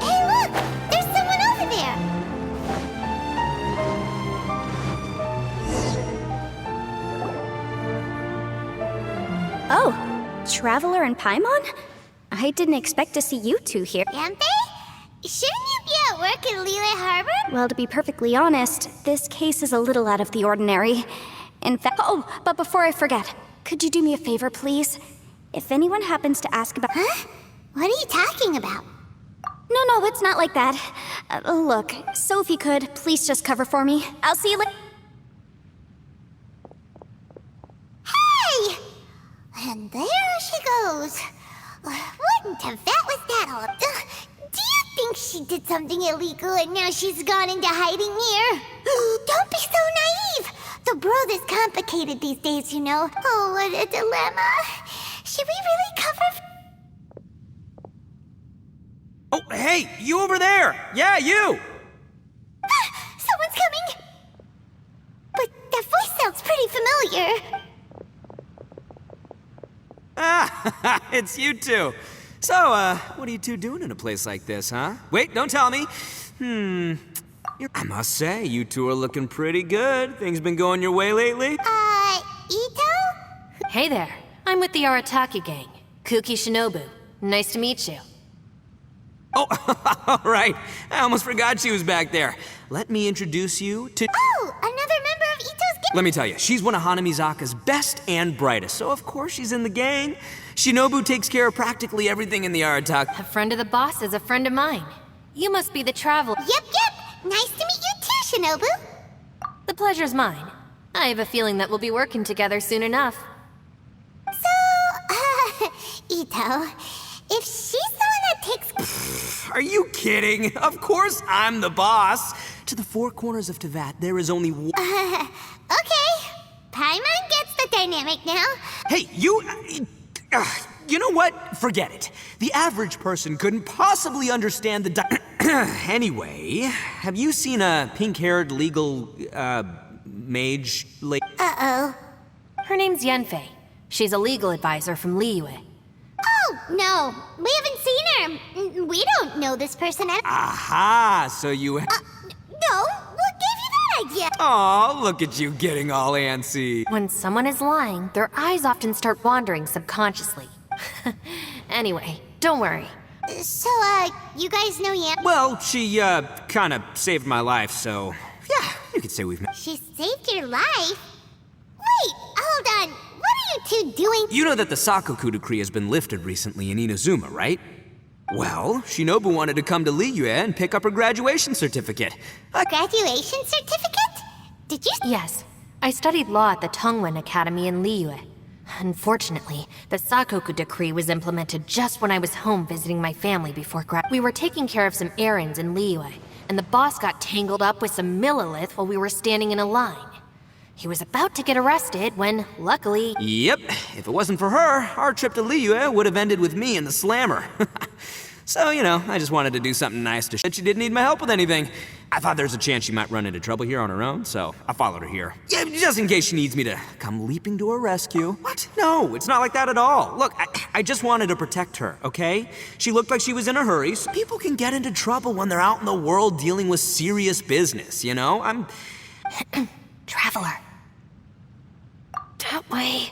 Hey, look! There's someone over there! Oh, Traveler and Paimon? I didn't expect to see you two here. Yantei? Shouldn't you be at work in Liyue Harbor? Well, to be perfectly honest, this case is a little out of the ordinary. In fact, oh, but before I forget, could you do me a favor, please? If anyone happens to ask about— Huh? What are you talking about? No, it's not like that. Look, so if you could, please just cover for me. I'll see you later. Hey! And there she goes. What in Tibet was that all? Do you think she did something illegal and now she's gone into hiding here? Don't be so naive! The world is complicated these days, you know. Oh, what a dilemma. Should we really cover... Oh, hey, you over there! Yeah, you! Someone's coming! But that voice sounds pretty familiar. Ah, it's you two. So, what are you two doing in a place like this, huh? Wait, don't tell me. I must say, you two are looking pretty good. Things been going your way lately? Ito? Hey there, I'm with the Arataki gang. Kuki Shinobu. Nice to meet you. Oh, all right. I almost forgot she was back there. Let me introduce you to... Oh, another member of Ito's gang. Let me tell you, she's one of Hana Mizaka's best and brightest, so of course she's in the gang. Shinobu takes care of practically everything in the Arataki. A friend of the boss is a friend of mine. You must be the traveler. Yep. Nice to meet you too, Shinobu. The pleasure's mine. I have a feeling that we'll be working together soon enough. So, Ito, if she's the one that takes... Are you kidding? Of course I'm the boss. To the four corners of Tevat, there is only one... Okay. Paimon gets the dynamic now. Hey, you know what? Forget it. The average person couldn't possibly understand the Anyway, have you seen a pink-haired legal, mage lady? Uh-oh. Her name's Yanfei. She's a legal advisor from Liyue. Oh, no. We haven't seen her. We don't know this person at... Aha, so you... No, what gave you that idea? Aw, look at you getting all antsy. When someone is lying, their eyes often start wandering subconsciously. Anyway, don't worry. So, you guys know Yan? Well, she, kinda saved my life, so... Yeah, you could say we've met. She saved your life? Wait, hold on. What are you two doing? You know that the Sakoku decree has been lifted recently in Inazuma, right? Well, Shinobu wanted to come to Liyue and pick up her graduation certificate. Graduation certificate? Did you... Yes, I studied law at the Tongwen Academy in Liyue. Unfortunately, the Sakoku decree was implemented just when I was home visiting my family before We were taking care of some errands in Liyue, and the boss got tangled up with some Millilith while we were standing in a line. He was about to get arrested when, luckily... Yep, if it wasn't for her, our trip to Liyue would have ended with me and the Slammer. So, you know, I just wanted to do something nice to she didn't need my help with anything. I thought there's a chance she might run into trouble here on her own, so I followed her here. Yeah, just in case she needs me to come leaping to her rescue. What? No, it's not like that at all. Look, I just wanted to protect her, okay? She looked like she was in a hurry. So people can get into trouble when they're out in the world dealing with serious business, you know? Traveler. That way.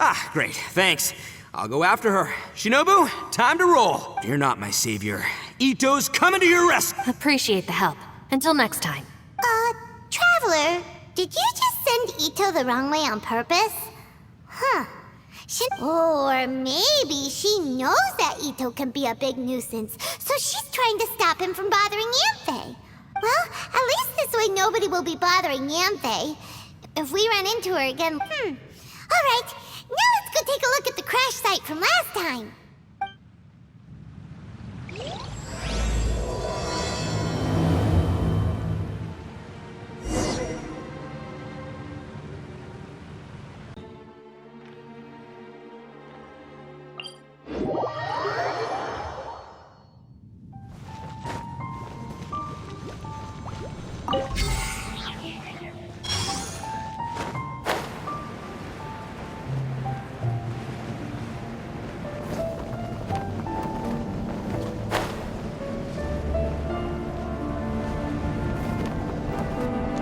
Ah, great, thanks. I'll go after her. Shinobu, time to roll. Fear not, my savior. Ito's coming to your rescue. Appreciate the help. Until next time. Traveler, did you just send Ito the wrong way on purpose? Huh. Or maybe she knows that Ito can be a big nuisance, so she's trying to stop him from bothering Yanfei. Well, at least this way nobody will be bothering Yanfei. If we run into her again, Alright, now let's go take a look at the crash site from last time.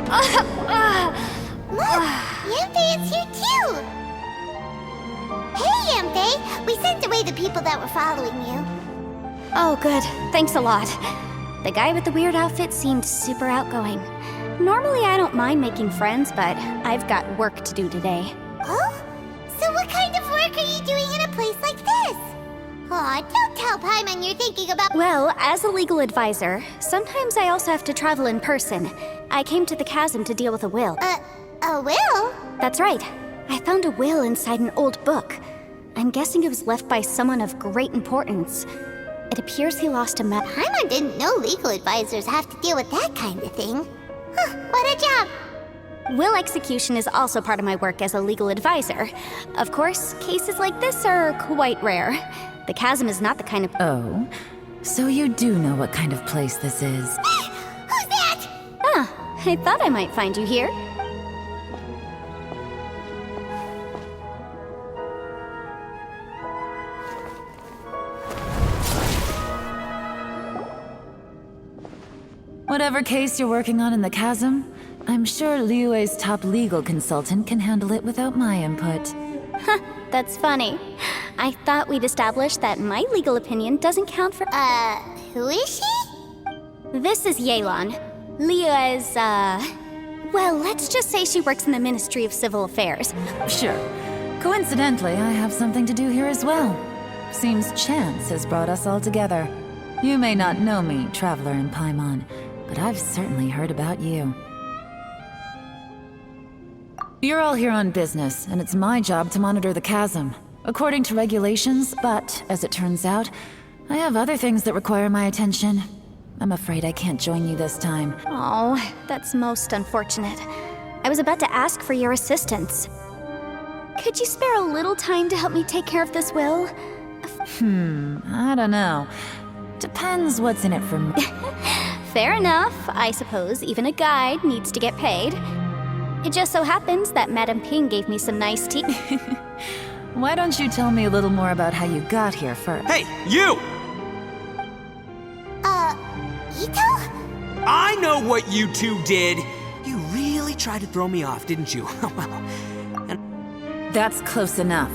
Look, Yanfei is here too! Hey, Yanfei! We sent away the people that were following you. Oh, good. Thanks a lot. The guy with the weird outfit seemed super outgoing. Normally I don't mind making friends, but I've got work to do today. Oh? So what kind of work are you doing in a place like this? Aw, don't tell Paimon you're thinking about— Well, as a legal advisor, sometimes I also have to travel in person. I came to the chasm to deal with a will. A will? That's right. I found a will inside an old book. I'm guessing it was left by someone of great importance. It appears he lost a Paimon didn't know legal advisors have to deal with that kind of thing. Huh, what a job! Will execution is also part of my work as a legal advisor. Of course, cases like this are quite rare. The chasm is not the kind of— Oh, so you do know what kind of place this is. Who's that? Ah, I thought I might find you here. Whatever case you're working on in the chasm, I'm sure Liyue's top legal consultant can handle it without my input. Huh, that's funny. I thought we'd established that my legal opinion doesn't count for— Who is she? This is Yelan. Liyue's, well, let's just say she works in the Ministry of Civil Affairs. Sure. Coincidentally, I have something to do here as well. Seems chance has brought us all together. You may not know me, traveler in Paimon, but I've certainly heard about you. You're all here on business, and it's my job to monitor the chasm, according to regulations, but, as it turns out, I have other things that require my attention. I'm afraid I can't join you this time. Oh, that's most unfortunate. I was about to ask for your assistance. Could you spare a little time to help me take care of this will? I don't know. Depends what's in it for me. Fair enough. I suppose even a guide needs to get paid. It just so happens that Madame Ping gave me some nice tea. Why don't you tell me a little more about how you got here first? Hey, you! Ito? I know what you two did. You really tried to throw me off, didn't you? That's close enough.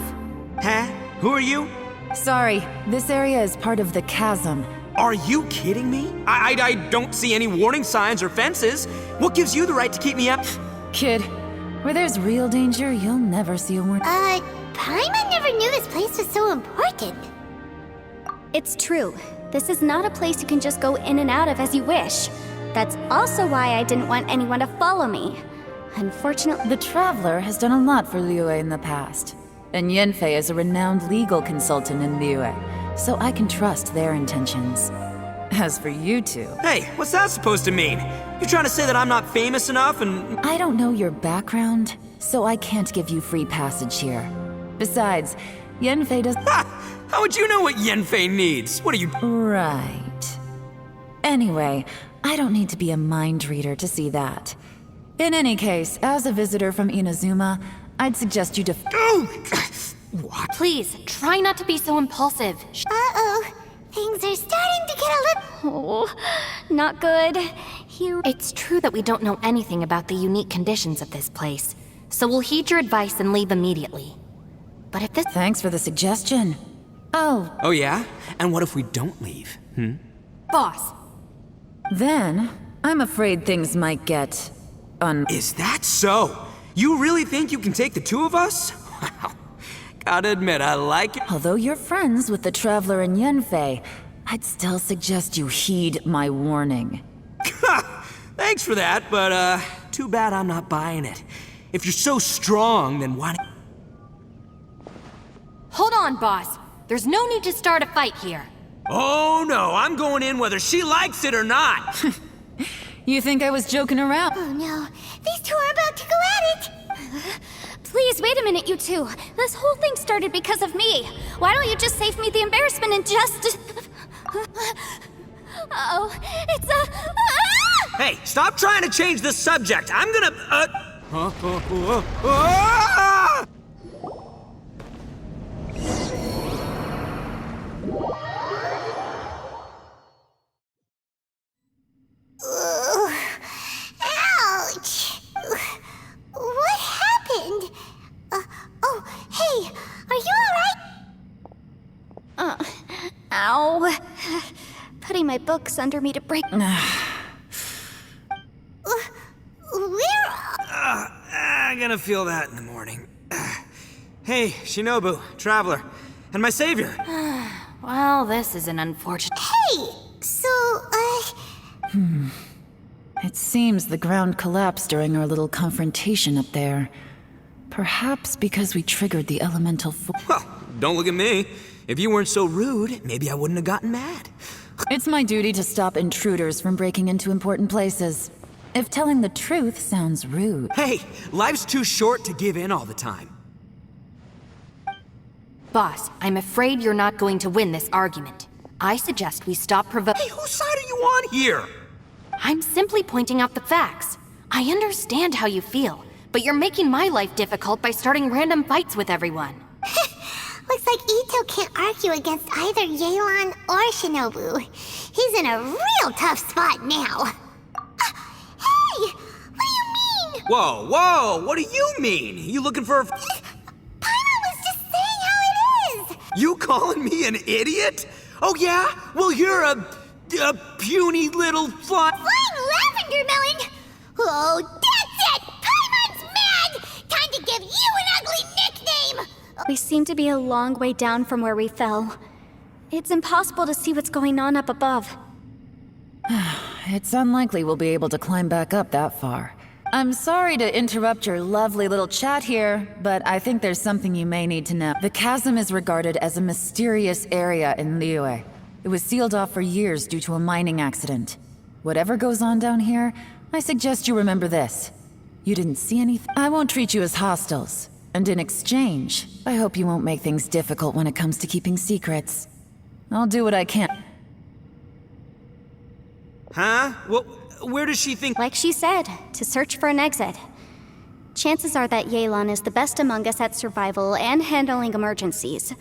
Huh? Who are you? Sorry, this area is part of the chasm. Are you kidding me? I don't see any warning signs or fences. What gives you the right to keep me up? Kid, where there's real danger, you'll never see a warning. Paimon never knew this place was so important. It's true. This is not a place you can just go in and out of as you wish. That's also why I didn't want anyone to follow me. Unfortunately— The Traveler has done a lot for Liyue in the past. And Yanfei is a renowned legal consultant in Liyue, so I can trust their intentions. As for you two— Hey, what's that supposed to mean? You trying to say that I'm not famous enough and— I don't know your background, so I can't give you free passage here. Besides, Yanfei does— Ha! How would you know what Yanfei needs? What are you— Right. Anyway, I don't need to be a mind reader to see that. In any case, as a visitor from Inazuma, I'd suggest you What? Please, try not to be so impulsive. Uh-oh. Things are starting to get a little— Oh, not good. It's true that we don't know anything about the unique conditions of this place, so we'll heed your advice and leave immediately. But if this— Thanks for the suggestion. Oh yeah? And what if we don't leave? Boss, Then, I'm afraid things might get Is that so? You really think you can take the two of us? Wow. Gotta admit, I like it. Although you're friends with the Traveler and Yanfei, I'd still suggest you heed my warning. Thanks for that, but too bad I'm not buying it. If you're so strong, then why— hold on, boss. There's no need to start a fight here. Oh no, I'm going in whether she likes it or not. You think I was joking around? Oh no, these two are about to go at it! Please, wait a minute, you two. This whole thing started because of me. Why don't you just save me the embarrassment and just— Uh-oh, it's a— Ah! Hey, stop trying to change the subject. I'm gonna— Ouch! putting my books under me to break. Where? I'm gonna feel that in the morning. Hey, Shinobu, Traveler, and my savior. Well, this is an unfortunate... Hey! So, It seems the ground collapsed during our little confrontation up there. Perhaps because we triggered the elemental Well, don't look at me. If you weren't so rude, maybe I wouldn't have gotten mad. It's my duty to stop intruders from breaking into important places. If telling the truth sounds rude. Hey, life's too short to give in all the time. Boss, I'm afraid you're not going to win this argument. I suggest we stop Hey, whose side are you on here? I'm simply pointing out the facts. I understand how you feel, but you're making my life difficult by starting random fights with everyone. looks like Ito can't argue against either Yelan or Shinobu. He's in a real tough spot now. Hey! What do you mean? Whoa, what do you mean? You looking for a... Paimon was just saying how it is! You calling me an idiot? Oh yeah? Well, you're a puny little fly... Flying lavender melon! Oh, that's it! Paimon's mad! Time to give you an ugly nickname! We seem to be a long way down from where we fell. It's impossible to see what's going on up above. It's unlikely we'll be able to climb back up that far. I'm sorry to interrupt your lovely little chat here, but I think there's something you may need to know. The chasm is regarded as a mysterious area in Liyue. It was sealed off for years due to a mining accident. Whatever goes on down here, I suggest you remember this. You didn't see anything. I won't treat you as hostiles. And in exchange, I hope you won't make things difficult when it comes to keeping secrets. I'll do what I can. Huh? Well, where does she think... Like she said, to search for an exit. Chances are that Yelan is the best among us at survival and handling emergencies.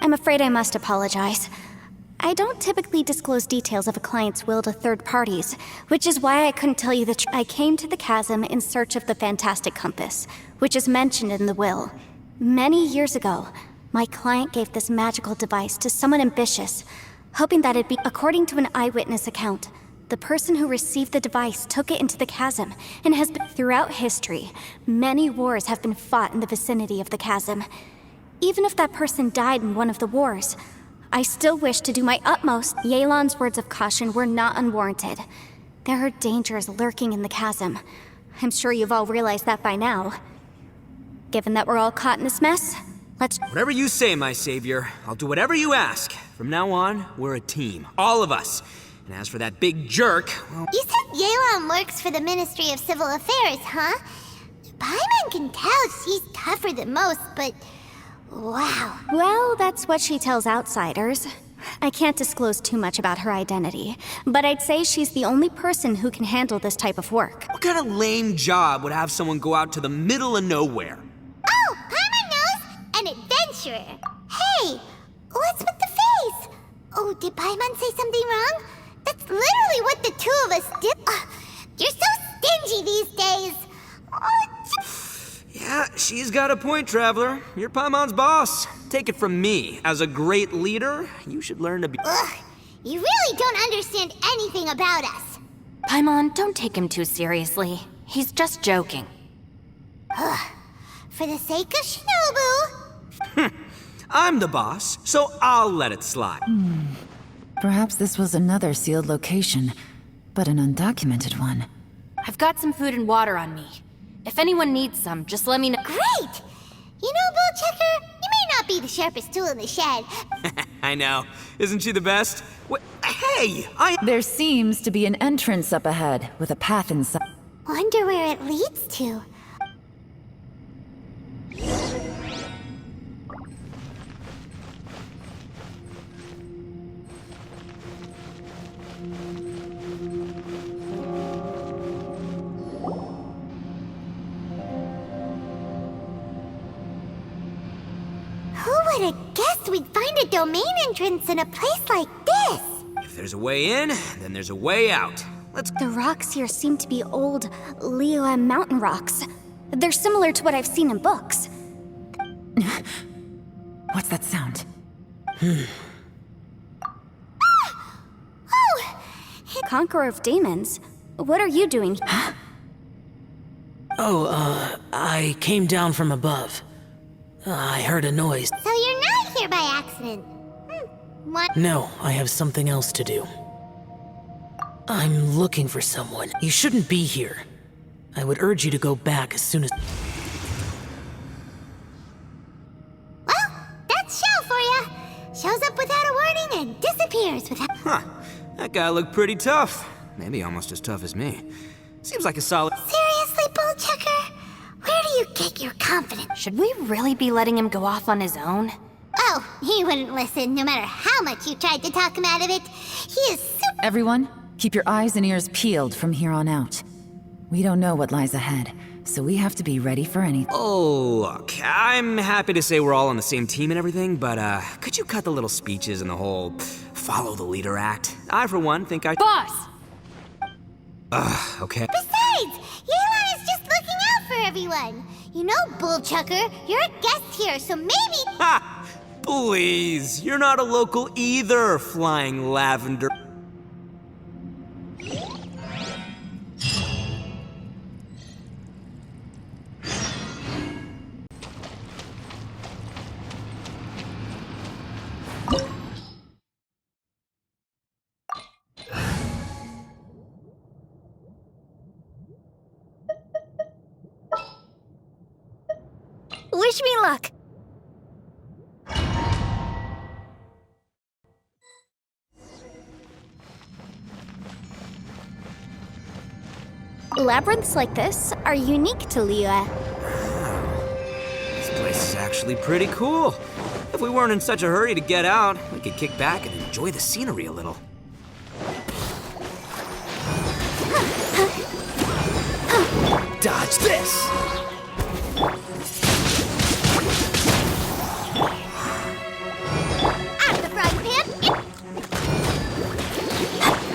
I'm afraid I must apologize. I don't typically disclose details of a client's will to third parties, which is why I couldn't tell you the truth. I came to the chasm in search of the fantastic compass, which is mentioned in the will. Many years ago, my client gave this magical device to someone ambitious, hoping that it'd be... According to an eyewitness account, the person who received the device took it into the chasm and has been... Throughout history, many wars have been fought in the vicinity of the chasm. Even if that person died in one of the wars, I still wish to do my utmost. Yelan's words of caution were not unwarranted. There are dangers lurking in the chasm. I'm sure you've all realized that by now. Given that we're all caught in this mess, let's... Whatever you say, my savior. I'll do whatever you ask. From now on, we're a team. All of us. And as for that big jerk, well... You said Yelan works for the Ministry of Civil Affairs, huh? Paimon can tell she's tougher than most, but... wow. Well, that's what she tells outsiders. I can't disclose too much about her identity, but I'd say she's the only person who can handle this type of work. What kind of lame job would have someone go out to the middle of nowhere? Oh, Paimon knows! An adventurer! Hey! What's with the face? Oh, did Paimon say something wrong? That's literally what the two of us did. You're so stingy these days! Yeah, she's got a point, Traveler. You're Paimon's boss. Take it from me. As a great leader, you should learn to be... Ugh, you really don't understand anything about us. Paimon, don't take him too seriously. He's just joking. For the sake of Shinobu. I'm the boss, so I'll let it slide. Perhaps this was another sealed location, but an undocumented one. I've got some food and water on me. If anyone needs some, just let me know. Great! You know, Bullchecker, you may not be the sharpest tool in the shed. I know. Isn't she the best? Hey, There seems to be an entrance up ahead, with a path inside. Wonder where it leads to. Who would have guessed we'd find a domain entrance in a place like this? If there's a way in, then there's a way out. Let's... The rocks here seem to be old Liyue mountain rocks. They're similar to what I've seen in books. What's that sound? conqueror of demons. What are you doing? I came down from above. I heard a noise. So you're not here by accident. What? No, I have something else to do. I'm looking for someone. You shouldn't be here. I would urge you to go back as soon as... Well, that's Shell for ya. Shows up without a warning and disappears without... Huh. That guy looked pretty tough. Maybe almost as tough as me. Seems like a solid... Seriously, Bullchucker? Where do you get your confidence? Should we really be letting him go off on his own? Oh, he wouldn't listen no matter how much you tried to talk him out of it. He is super... Everyone, keep your eyes and ears peeled from here on out. We don't know what lies ahead, so we have to be ready for anything. Oh, look, I'm happy to say we're all on the same team and everything, but could you cut the little speeches and the whole follow the leader act? I, for one, think I... Boss! Okay. Besides, Yelan is just looking out for everyone. You know, Bullchucker, you're a guest here, so maybe... Ha! Please, you're not a local either, flying lavender. Wish me luck! Labyrinths like this are unique to Liyue. This place is actually pretty cool. If we weren't in such a hurry to get out, we could kick back and enjoy the scenery a little. Dodge this! Out of the frying pan!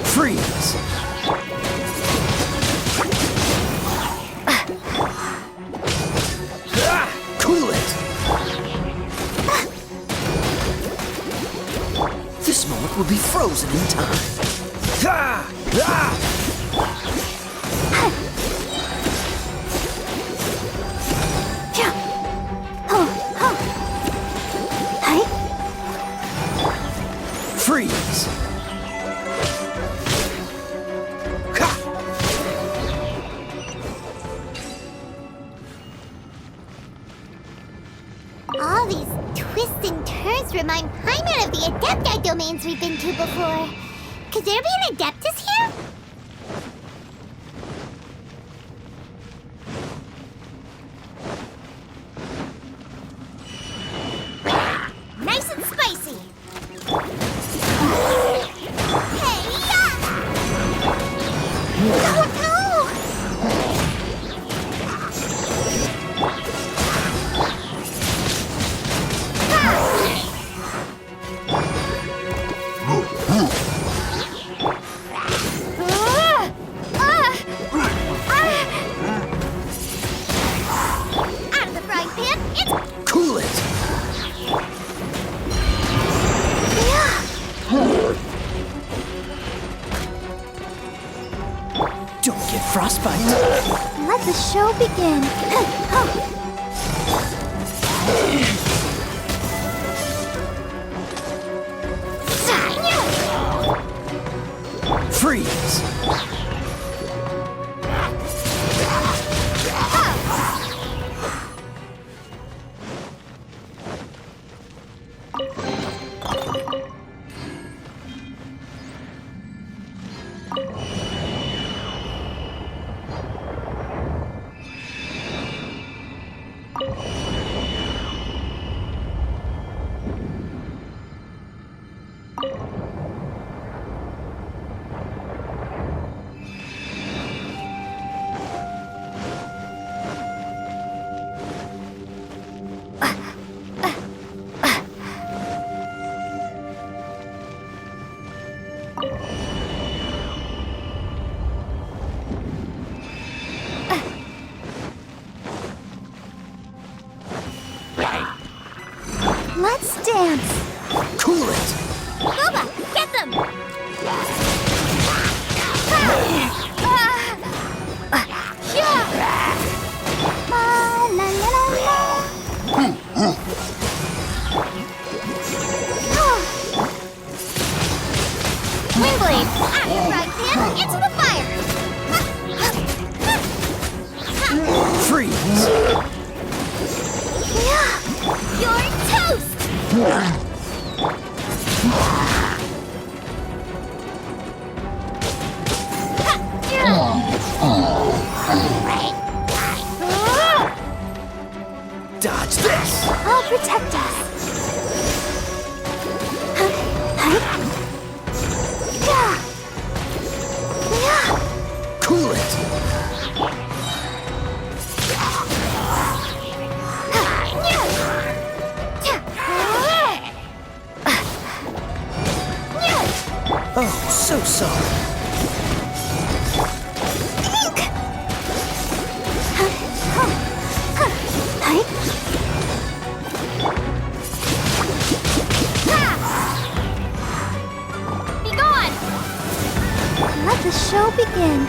Freeze! Cool it! This moment will be frozen in time. Freeze! All these twists and turns remind Paimon of the Adepti domains we've been to before. Could there be an Adeptus here? Nice and spicy! Hey, yeah! Oh, no! Out of the frying pan, it's... Cool it! Don't get frostbite. Let the show begin. Freeze! Let's dance. Cool it! Boba, get them! blade! After right hand, into the fire! Freeze! You're toast! Dodge this! I'll protect us. Cool it! Oh, so sorry. Be gone! Let the show begin.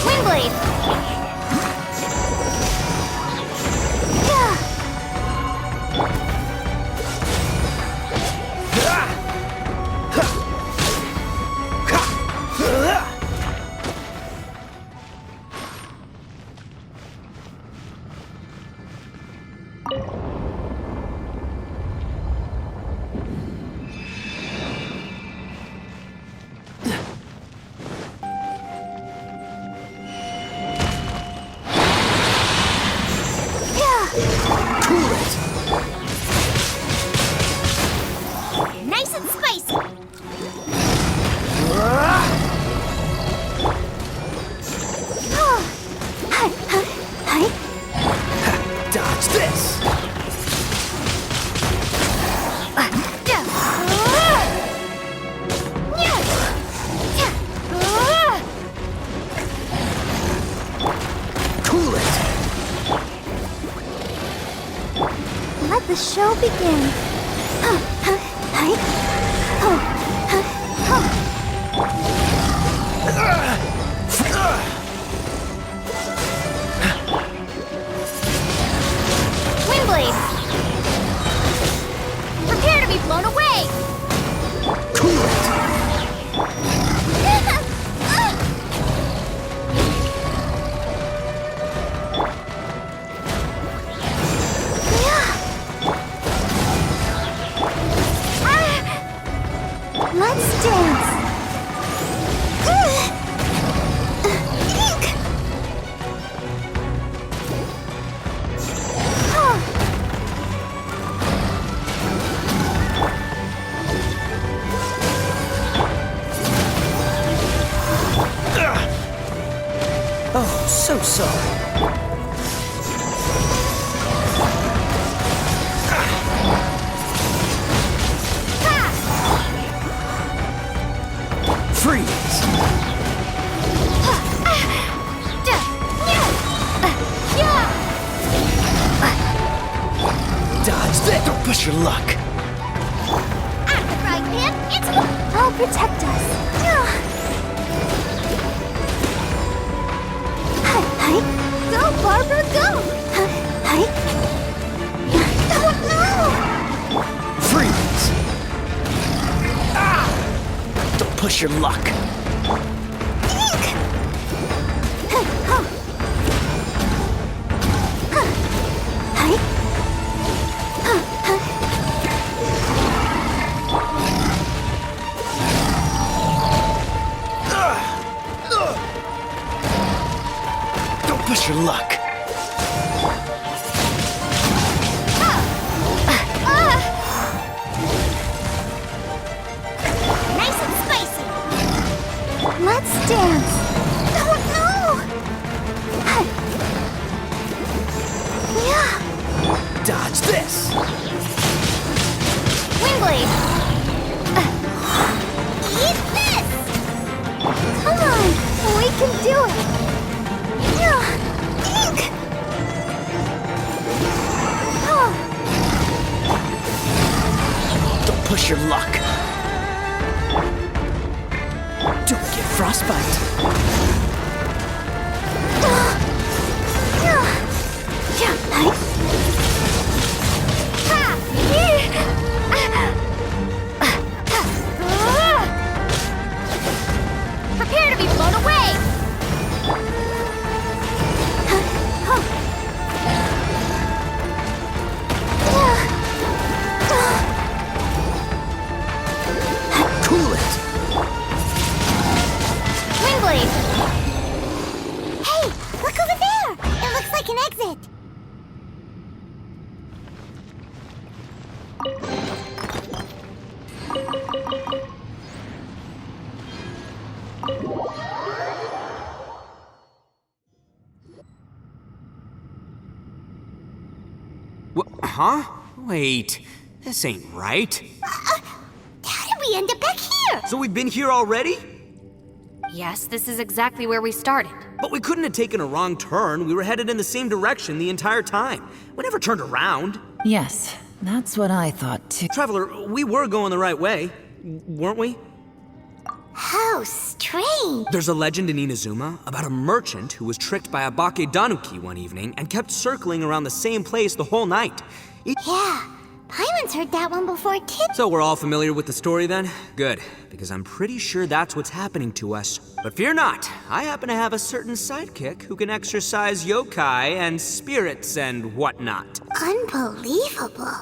Windblade! Nice and spicy! Dodge this! Cool it! Let the show begin. Windblade! Prepare to be blown away! Cool it! Let's dance! Oh, so sorry. Freeze! Dodge that! Don't push your luck! At the right hand, into the... I'll protect us. Go, Barbara, go! Freeze! Ah! Don't push your luck! Don't push your luck! Nice and spicy! Let's dance! Oh no! Dodge this! Windblade! Eat this! Come on! We can do it! Ink! Don't push your luck! Don't get frostbite! exit! Huh? Wait, this ain't right. How did we end up back here? So we've been here already? Yes, this is exactly where we started. But we couldn't have taken a wrong turn. We were headed in the same direction the entire time. We never turned around. Yes, that's what I thought too. Traveler, we were going the right way, weren't we? How strange. There's a legend in Inazuma about a merchant who was tricked by a Bakedanuki one evening and kept circling around the same place the whole night. Yeah, Paimon's heard that one before too. So we're all familiar with the story then? Good, because I'm pretty sure that's what's happening to us. But fear not, I happen to have a certain sidekick who can exercise yokai and spirits and whatnot. Unbelievable.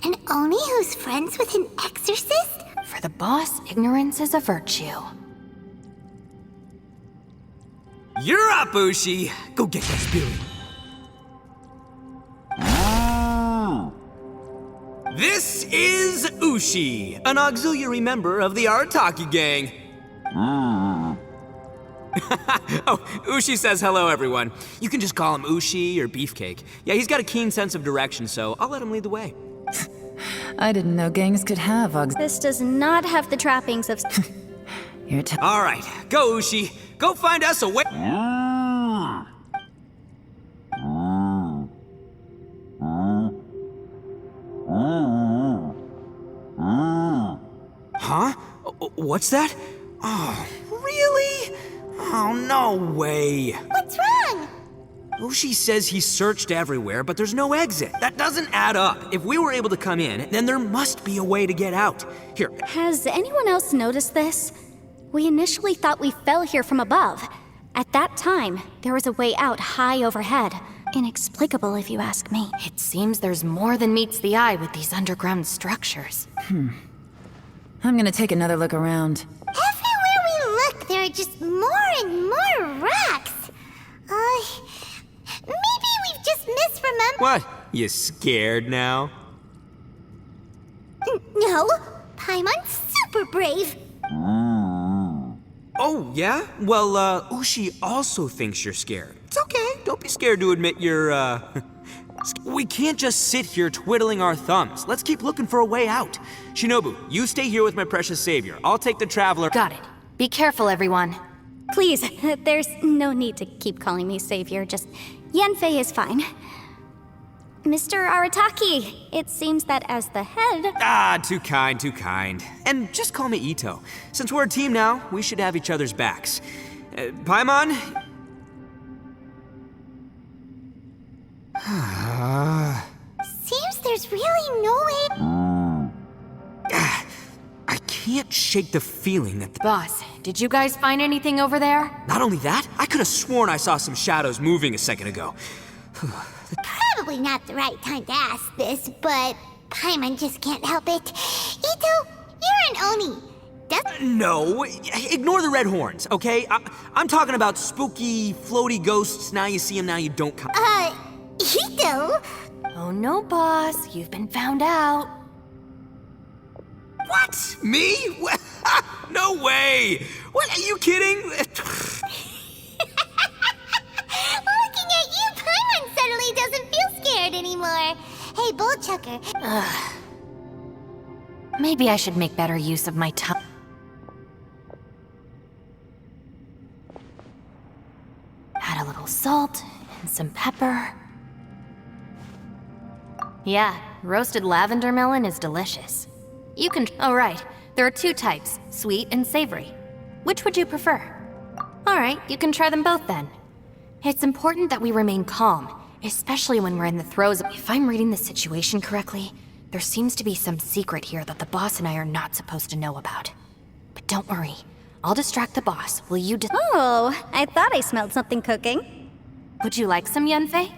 An Oni who's friends with an exorcist? For the boss, ignorance is a virtue. You're up, Ushi! Go get that spirit. This is Ushi, an auxiliary member of the Arataki gang. Oh, Ushi says hello, everyone. You can just call him Ushi or Beefcake. Yeah, he's got a keen sense of direction, so I'll let him lead the way. I didn't know gangs could have augs. This does not have the trappings of... You're All right, go, Ushi. Go find us a way. Huh? What's that? Oh, really? Oh, no way. What's wrong? Ushi says he searched everywhere, but there's no exit. That doesn't add up. If we were able to come in, then there must be a way to get out. Here. Has anyone else noticed this? We initially thought we fell here from above. At that time, there was a way out high overhead. Inexplicable, if you ask me. It seems there's more than meets the eye with these underground structures. I'm gonna take another look around. Everywhere we look, there are just more and more rocks. Maybe we've just misremembered. What? You scared now? No, Paimon's super brave. Oh, yeah? Well, Ushi also thinks you're scared. It's okay. Don't be scared to admit you're, We can't just sit here twiddling our thumbs. Let's keep looking for a way out. Shinobu, you stay here with my precious savior. I'll take the traveler. Got it. Be careful, everyone. Please, there's no need to keep calling me savior, just Yanfei is fine. Mr. Arataki, it seems that as the head... Ah, too kind, too kind. And just call me Ito. Since we're a team now, we should have each other's backs. Paimon? Seems there's really no way. I can't shake the feeling that Boss, did you guys find anything over there? Not only that, I could have sworn I saw some shadows moving a second ago. Probably not the right time to ask this, but Paimon just can't help it. Ito, you're an Oni. No, ignore the red horns, okay? I'm talking about spooky, floaty ghosts. Now you see them, now you don't come. Ito? Oh no, boss. You've been found out. What? Me? No way! What, are you kidding? Looking at you, Paimon suddenly doesn't feel scared anymore. Hey, Bullchucker. Maybe I should make better use of my time. Add a little salt and some pepper. Yeah, roasted lavender melon is delicious. You can... Oh, right. There are two types, sweet and savory. Which would you prefer? Alright, you can try them both then. It's important that we remain calm, especially when we're in the throes of... If I'm reading the situation correctly, there seems to be some secret here that the boss and I are not supposed to know about. But don't worry, I'll distract the boss. Will you Oh, I thought I smelled something cooking. Would you like some, Yanfei?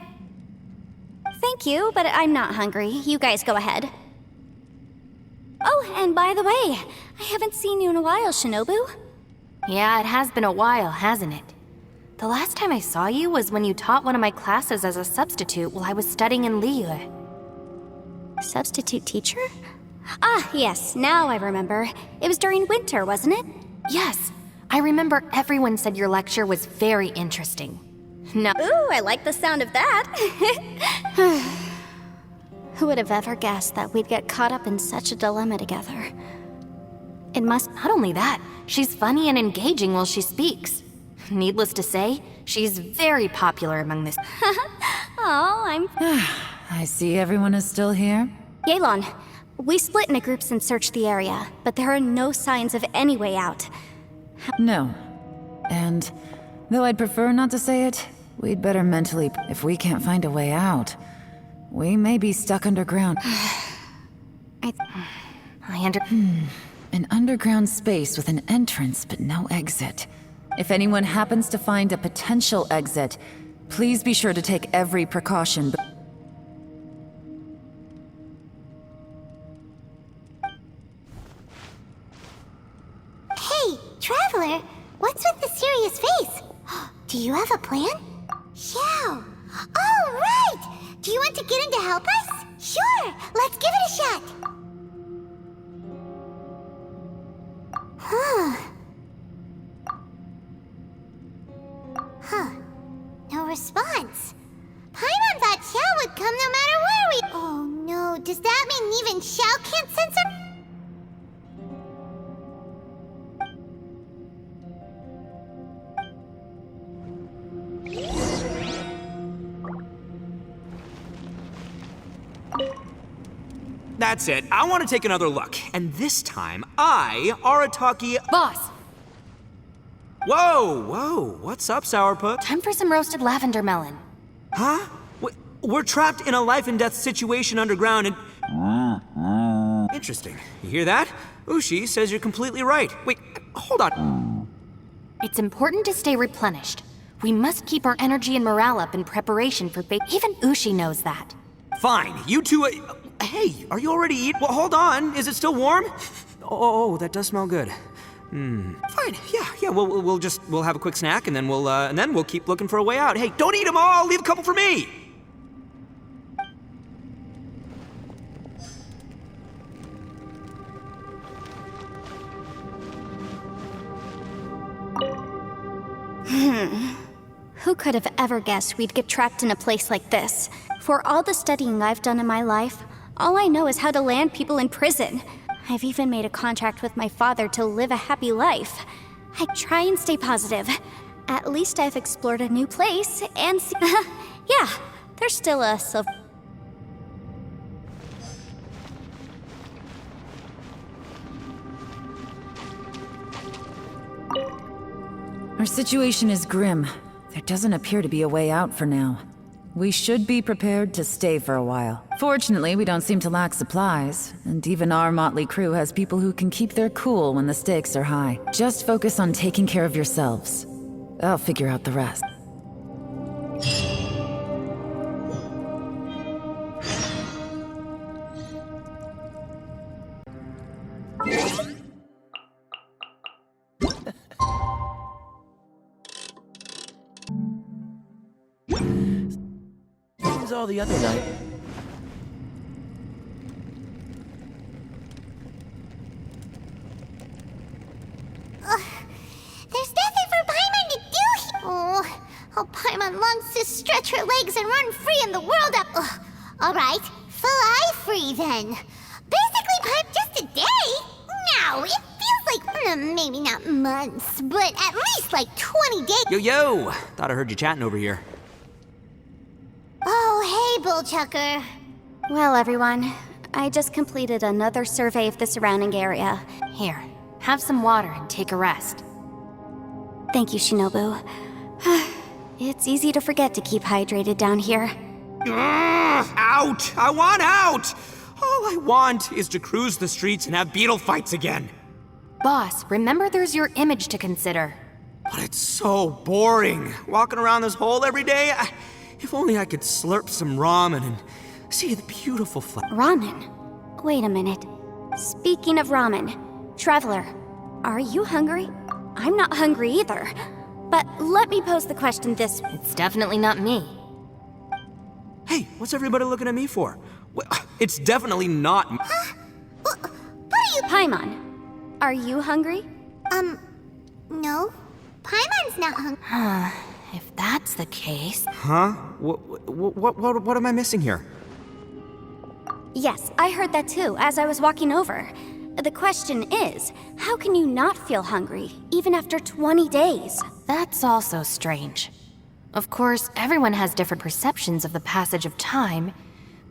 Thank you, but I'm not hungry. You guys go ahead. Oh, and by the way, I haven't seen you in a while, Shinobu. Yeah, it has been a while, hasn't it? The last time I saw you was when you taught one of my classes as a substitute while I was studying in Liyue. Substitute teacher? Ah, yes, now I remember. It was during winter, wasn't it? Yes, I remember everyone said your lecture was very interesting. No. Ooh, I like the sound of that. Who would have ever guessed that we'd get caught up in such a dilemma together? It must... Not only that, she's funny and engaging while she speaks. Needless to say, she's very popular among this. Oh, I'm... I see everyone is still here. Yelan, we split into groups and searched the area, but there are no signs of any way out. No. And though I'd prefer not to say it, we'd better mentally... If we can't find a way out, we may be stuck underground. An underground space with an entrance but no exit. If anyone happens to find a potential exit, please be sure to take every precaution. Hey, Traveler, what's with the serious face? Do you have a plan? Yeah. Oh, right! Do you want to get in to help us? Sure, let's give it a shot. No response. Paimon thought Xiao would come no matter where we... Oh no, does that mean even Xiao can't sense her? That's it. I want to take another look. And this time, Arataki... Boss, Whoa! What's up, Sourpuss? time for some roasted lavender melon. Huh? We're trapped in a life and death situation underground and... Interesting. You hear that? Ushi says you're completely right. Wait, hold on. It's important to stay replenished. We must keep our energy and morale up in preparation for fate. Even Ushi knows that. Fine, you two... hey, are you already eating? Well, hold on. Is it still warm? Oh, that does smell good. Fine. Yeah. We'll have a quick snack and then we'll keep looking for a way out. Hey, don't eat them all. Leave a couple for me. Who could have ever guessed we'd get trapped in a place like this? For all the studying I've done in my life, all I know is how to land people in prison. I've even made a contract with my father to live a happy life. I try and stay positive. At least I've explored a new place and yeah, there's still a silver... Our situation is grim. There doesn't appear to be a way out for now. We should be prepared to stay for a while. Fortunately, we don't seem to lack supplies, and even our motley crew has people who can keep their cool when the stakes are high. Just focus on taking care of yourselves. I'll figure out the rest. All the other night. There's nothing for Paimon to do here. Oh, Paimon longs to stretch her legs and run free in the world up. All right, fly free then. Basically, Paimon, just a day? No, it feels like maybe not months, but at least like 20 days. Yo! Thought I heard you chatting over here. Oh, hey, Bullchucker. Well, everyone, I just completed another survey of the surrounding area. Here, have some water and take a rest. Thank you, Shinobu. It's easy to forget to keep hydrated down here. Out! I want out! All I want is to cruise the streets and have beetle fights again. Boss, remember there's your image to consider. But it's so boring, walking around this hole every day. If only I could slurp some ramen and see the beautiful Ramen? Wait a minute. Speaking of ramen, Traveler, are you hungry? I'm not hungry either. But let me pose the question this way. It's definitely not me. Hey, what's everybody looking at me for? It's definitely not me. What are you... Paimon, are you hungry? No. Paimon's not hungry. If that's the case... Huh? What am I missing here? Yes, I heard that too, as I was walking over. The question is, how can you not feel hungry, even after 20 days? That's also strange. Of course, everyone has different perceptions of the passage of time,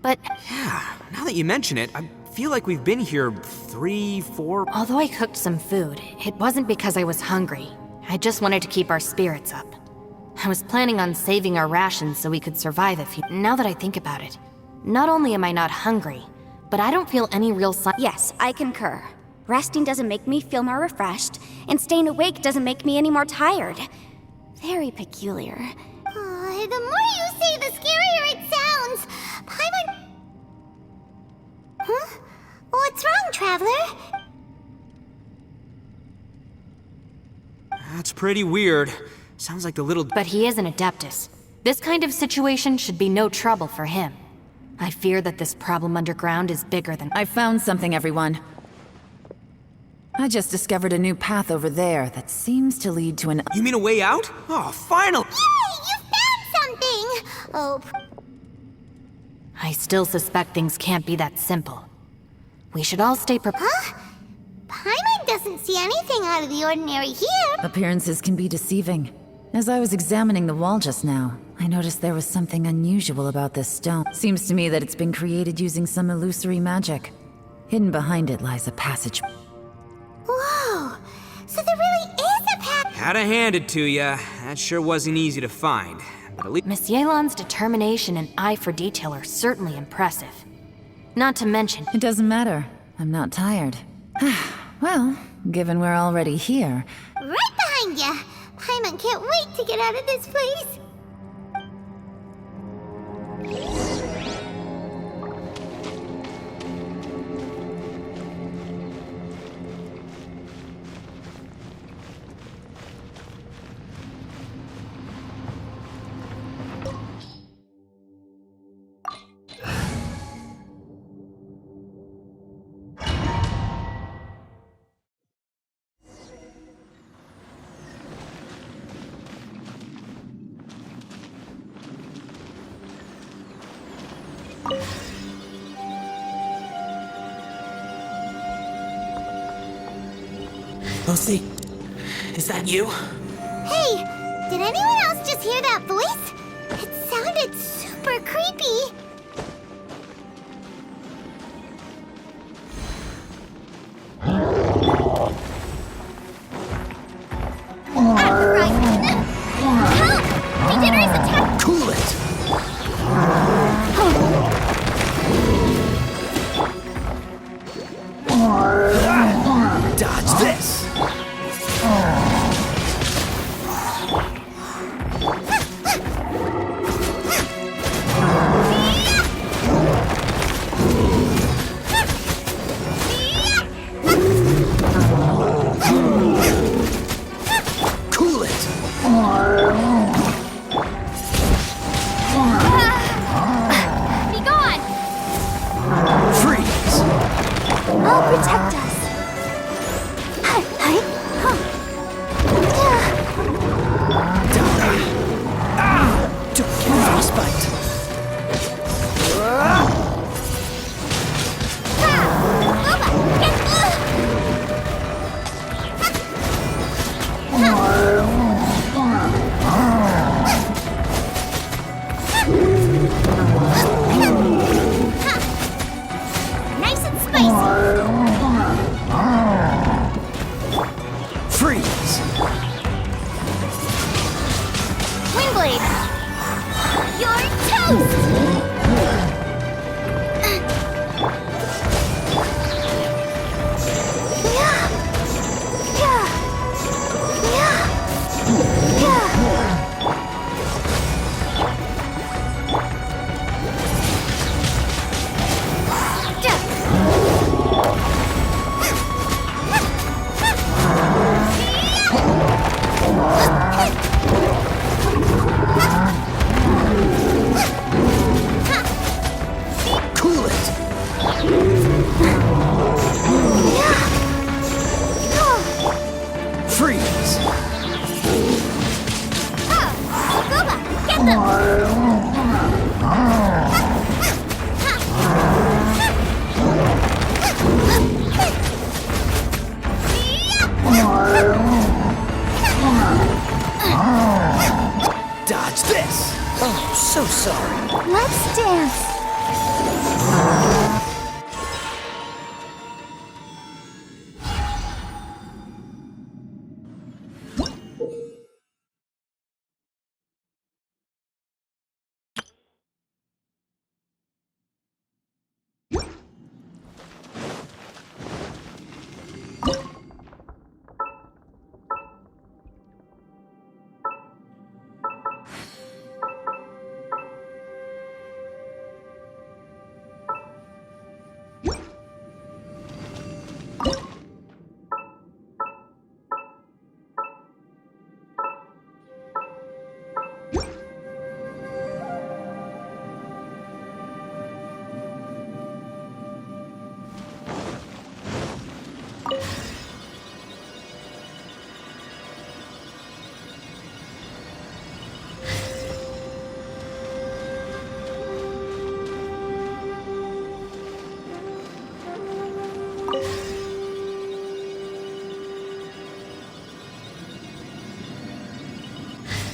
but... Yeah, now that you mention it, I feel like we've been here 3, 4... Although I cooked some food, it wasn't because I was hungry. I just wanted to keep our spirits up. I was planning on saving our rations so we could survive if you... Now that I think about it, not only am I not hungry, but I don't feel any real sign... Yes, I concur. Resting doesn't make me feel more refreshed, and staying awake doesn't make me any more tired. Very peculiar. The more you say, the scarier it sounds. Paimon... Huh? What's wrong, Traveler? That's pretty weird. Sounds like the little... But he is an Adeptus. This kind of situation should be no trouble for him. I fear that this problem underground is bigger than... I found something, everyone. I just discovered a new path over there that seems to lead to an... You mean a way out? Oh, finally! Yay! You found something! Oh... I still suspect things can't be that simple. We should all stay prepared. Huh? Paimon doesn't see anything out of the ordinary here. Appearances can be deceiving. As I was examining the wall just now, I noticed there was something unusual about this stone. Seems to me that it's been created using some illusory magic. Hidden behind it lies a passage. Whoa! So there really is a path... Had to hand it to ya. That sure wasn't easy to find. But at least... Miss Yelan's determination and eye for detail are certainly impressive. Not to mention... It doesn't matter. I'm not tired. Well, given we're already here... Right behind ya! Paimon can't wait to get out of this place! Lucy, is that you? Hey! Did anyone else just hear that voice? It sounded super creepy! Help! Degenerates attack! Cool it! Dodge this!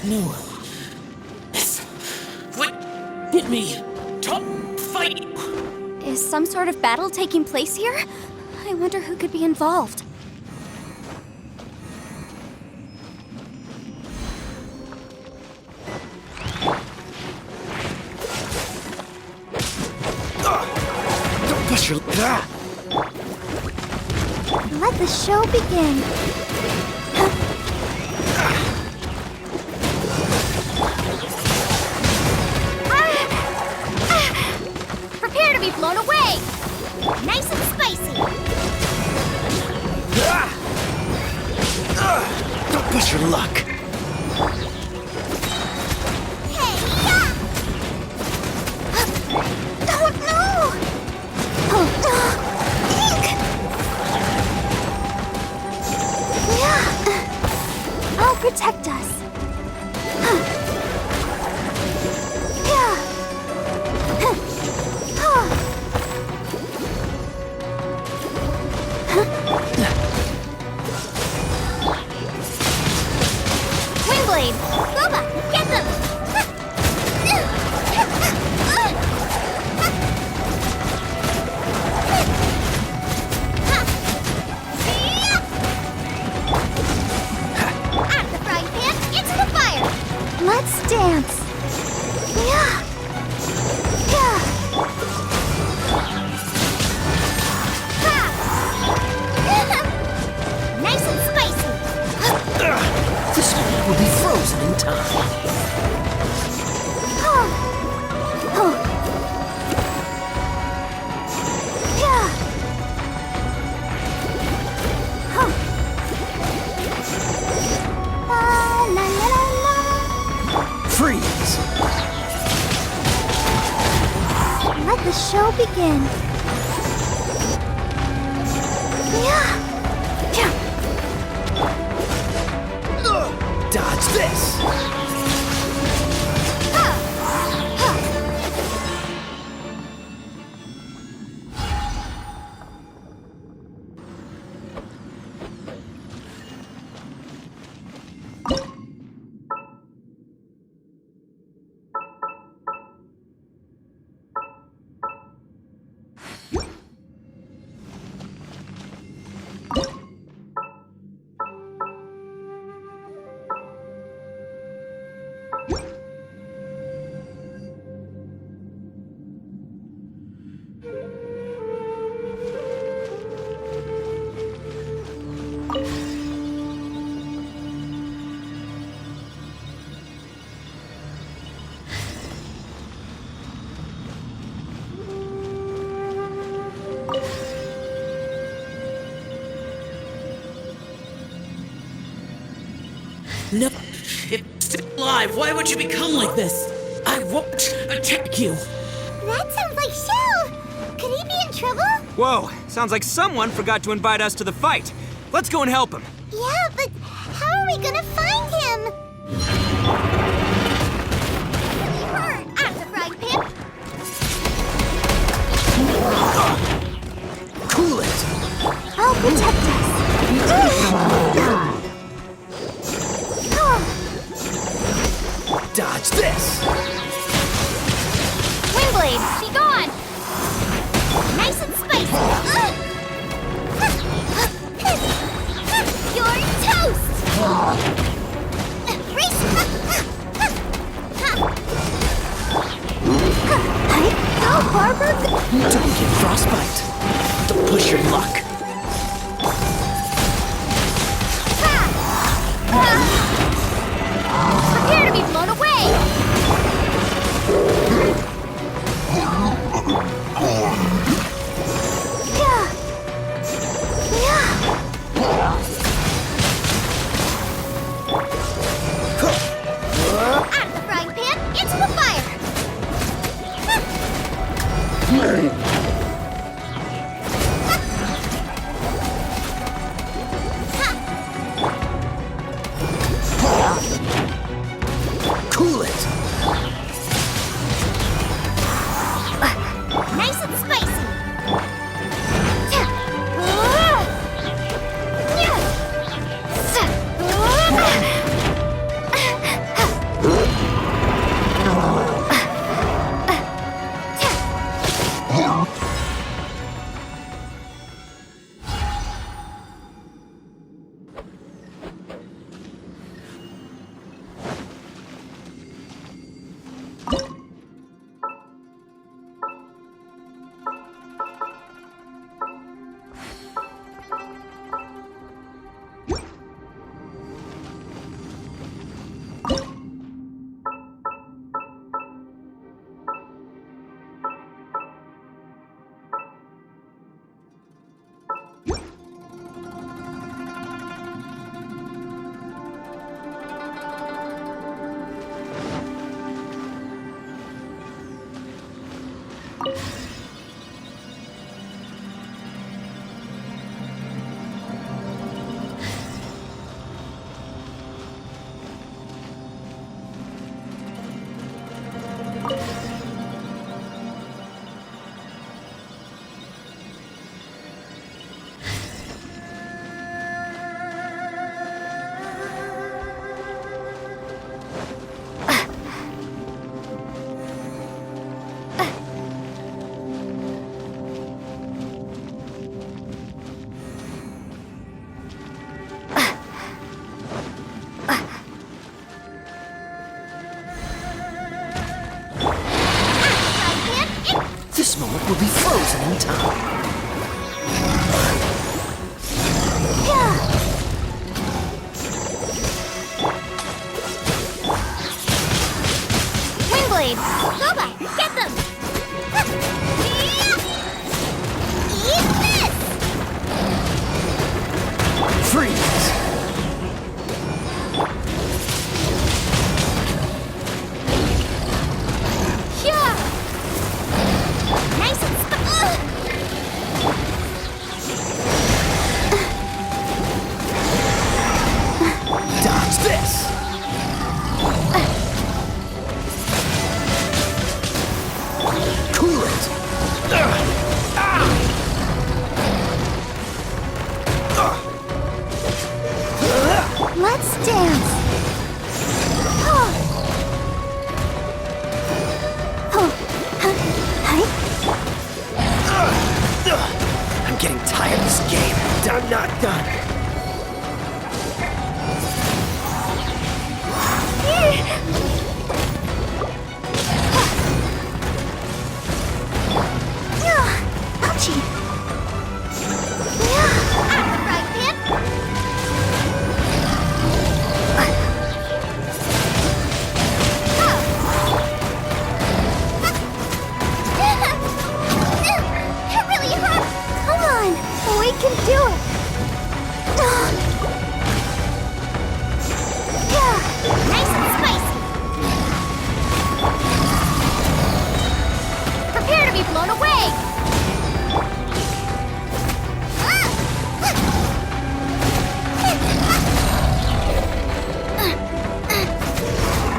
No. What hit me? Top fight! Is some sort of battle taking place here? I wonder who could be involved. Don't push your... Let the show begin. Prepare to be blown away! Nice and spicy! Don't push your luck. Hey, yeah! Oh, no! Ink! Yeah. I'll protect us. Windblade! Boba! Get them! Out of the frying pan, into the fire! Let's dance. Yeah. Yeah. Nice and spicy! This one will be frozen in time. Freeze! Let the show begin. Yeah. Dodge this! No, it's still alive. Why would you become like this? I won't attack you. That sounds like Shell! Could he be in trouble? Whoa, sounds like someone forgot to invite us to the fight. Let's go and help him. Yeah, but how are we gonna find him? Really hurt! Out of the frying pan! Cool it. I'll protect us. Dodge this. Windblade, be gone! Nice and spicy! You're toast! Race! Go, Barbara. Don't get frostbite. Don't push your luck. Prepare to be blown away! Out of the frying pan, into the fire! Cool it. Nice and spicy! This moment will be frozen in time. Windblade! Goba! Get them! Eat this! Freeze! Yeah! Nice and Dodge this! Cool it! Let's dance! Oh. Oh. I'm getting tired of this game, and I'm not done. Ouchie! Right, Pip! It really hurts! Come on! We can do it! Nice and spicy! Prepare to be blown away!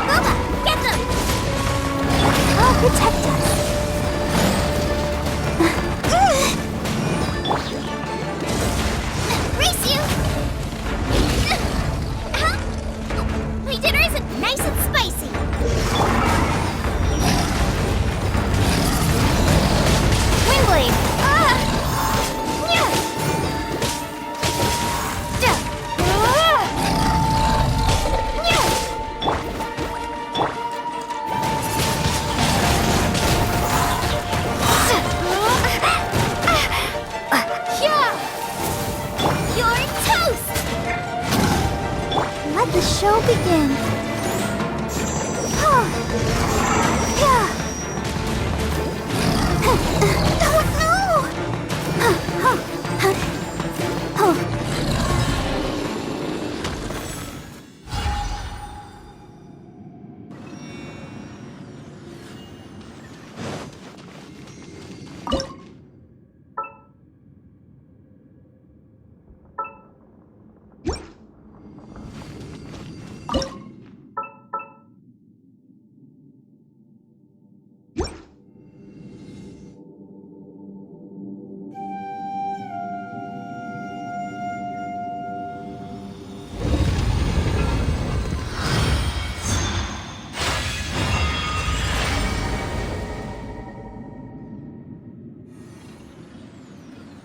Boba, get them! I'll protect us. Race you! My dinner isn't nice and spicy. Windblade! You're toast! Let the show begin.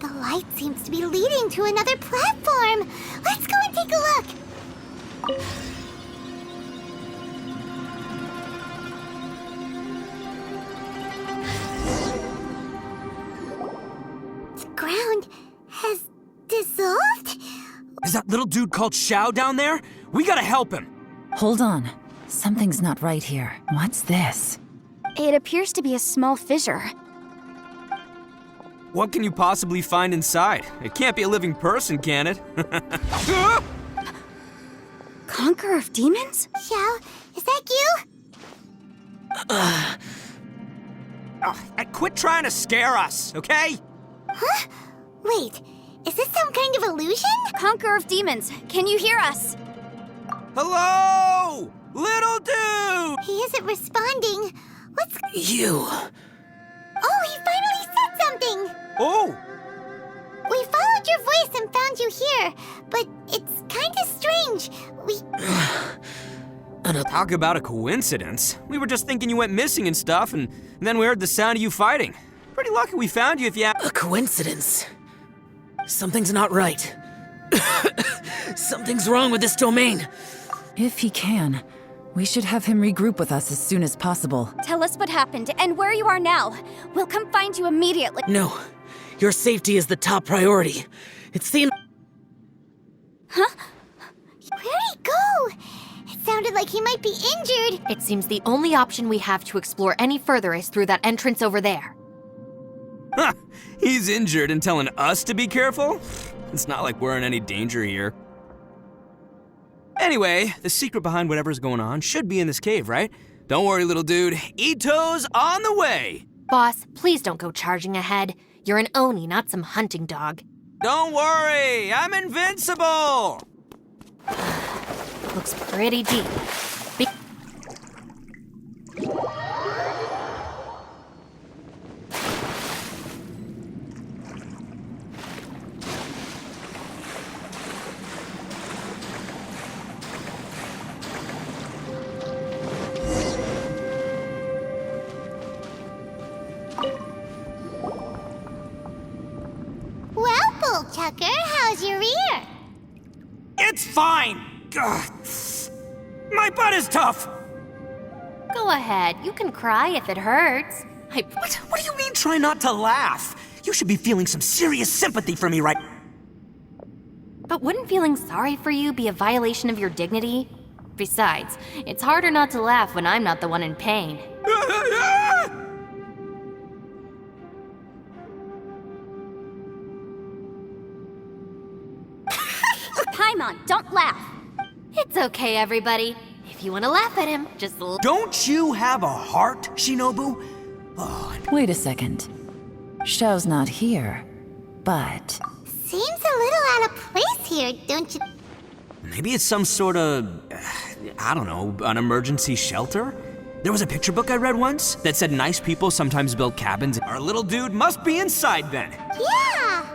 The light seems to be leading to another platform. Let's go and take a look. The ground has dissolved? Is that little dude called Xiao down there? We gotta help him. Hold on. Something's not right here. What's this? It appears to be a small fissure. What can you possibly find inside? It can't be a living person, can it? Conqueror of demons? Xiao, is that you? And quit trying to scare us, okay? Huh? Wait, is this some kind of illusion? Conqueror of demons, can you hear us? Hello? Little dude! He isn't responding. What's... You. Oh, he finally said something! Oh! We followed your voice and found you here, but it's kinda strange. Talk about a coincidence. We were just thinking you went missing and stuff, and then we heard the sound of you fighting. Pretty lucky we found you if you... A coincidence? Something's not right. Something's wrong with this domain. If he can, we should have him regroup with us as soon as possible. Tell us what happened and where you are now. We'll come find you immediately. No. Your safety is the top priority. It's the... Huh? Where'd he go? It sounded like he might be injured. It seems the only option we have to explore any further is through that entrance over there. Huh, he's injured and telling us to be careful? It's not like we're in any danger here. Anyway, the secret behind whatever's going on should be in this cave, right? Don't worry, little dude. Ito's on the way! Boss, please don't go charging ahead. You're an Oni, not some hunting dog. Don't worry, I'm invincible! Looks pretty deep. Well, Bullchucker, how's your ear? It's fine! Ugh. My butt is tough! Go ahead, you can cry if it hurts. What do you mean try not to laugh? You should be feeling some serious sympathy for me right... But wouldn't feeling sorry for you be a violation of your dignity? Besides, it's harder not to laugh when I'm not the one in pain. Paimon, don't laugh. It's okay, everybody. If you want to laugh at him, just Don't you have a heart, Shinobu? Oh, Wait a second. Xiao's not here, but... Seems a little out of place here, don't you? maybe it's some sort of... I don't know, an emergency shelter? There was a picture book I read once that said nice people sometimes build cabins. Our little dude must be inside then. Yeah!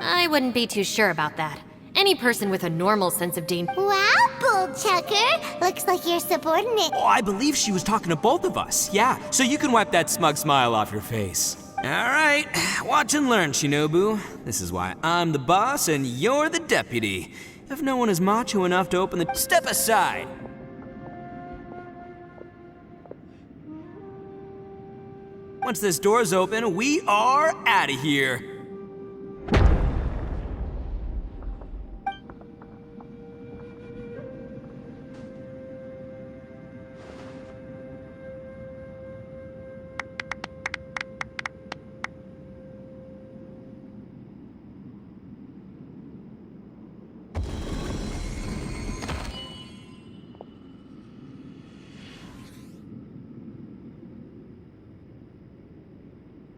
I wouldn't be too sure about that. Any person with a normal sense of danger. Wow, Bullchucker! Looks like you're subordinate. Oh, I believe she was talking to both of us. Yeah, so you can wipe that smug smile off your face. All right, watch and learn, Shinobu. This is why I'm the boss and you're the deputy. If no one is macho enough to open the... Step aside! Once this door's open, we are out of here.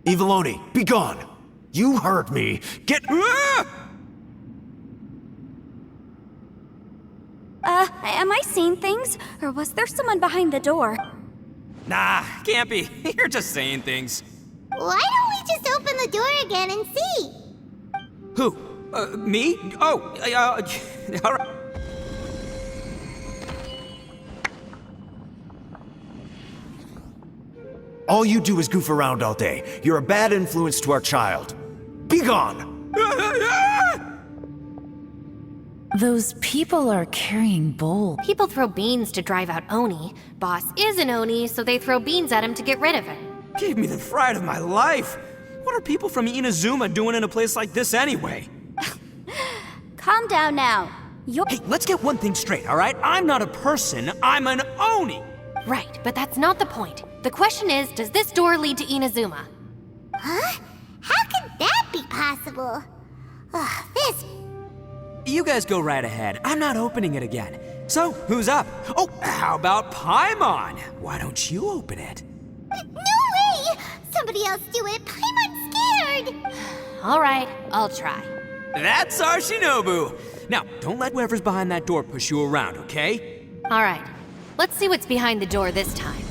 Eviloni, be gone! You heard me! Get... Am I seeing things? Or was there someone behind the door? Nah, can't be. You're just saying things. Why don't we just open the door again and see? Who? Me? Oh, all right. All you do is goof around all day. You're a bad influence to our child. Be gone! Those people are carrying bowls. People throw beans to drive out Oni. Boss is an Oni, so they throw beans at him to get rid of him. Gave me the fright of my life. What are people from Inazuma doing in a place like this anyway? Calm down now. Hey, let's get one thing straight, all right? I'm not a person, I'm an Oni! Right, but that's not the point. The question is, does this door lead to Inazuma? Huh? How could that be possible? Ugh, this... You guys go right ahead. I'm not opening it again. So, who's up? Oh, how about Paimon? Why don't you open it? No way! Somebody else do it. Paimon's scared! Alright, I'll try. That's our Shinobu! Now, don't let whoever's behind that door push you around, okay? Alright, let's see what's behind the door this time.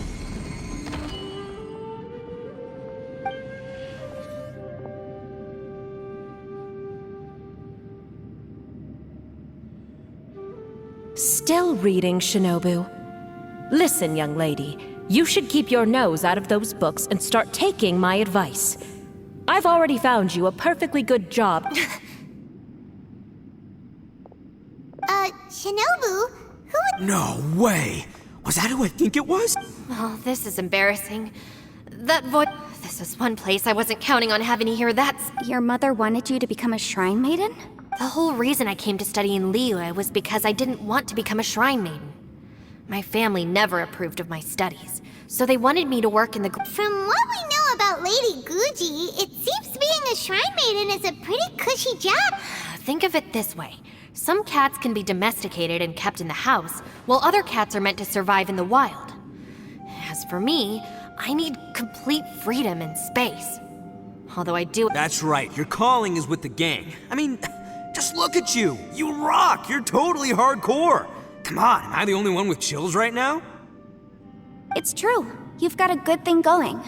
Still reading, Shinobu. Listen, young lady, you should keep your nose out of those books and start taking my advice. I've already found you a perfectly good job. Shinobu? Who would— No way! Was that who I think it was? Oh, this is embarrassing. That voice. This is one place I wasn't counting on having to hear that. Your mother wanted you to become a shrine maiden? The whole reason I came to study in Liyue was because I didn't want to become a shrine maiden. My family never approved of my studies, so they wanted me to work in the. From what we know about Lady Guji, it seems being a shrine maiden is a pretty cushy job. Think of it this way. Some cats can be domesticated and kept in the house, while other cats are meant to survive in the wild. As for me, I need complete freedom and space. Although I do. That's right, your calling is with the gang. I mean, just look at you. You rock. You're totally hardcore. Come on, am I the only one with chills right now? It's true. You've got a good thing going.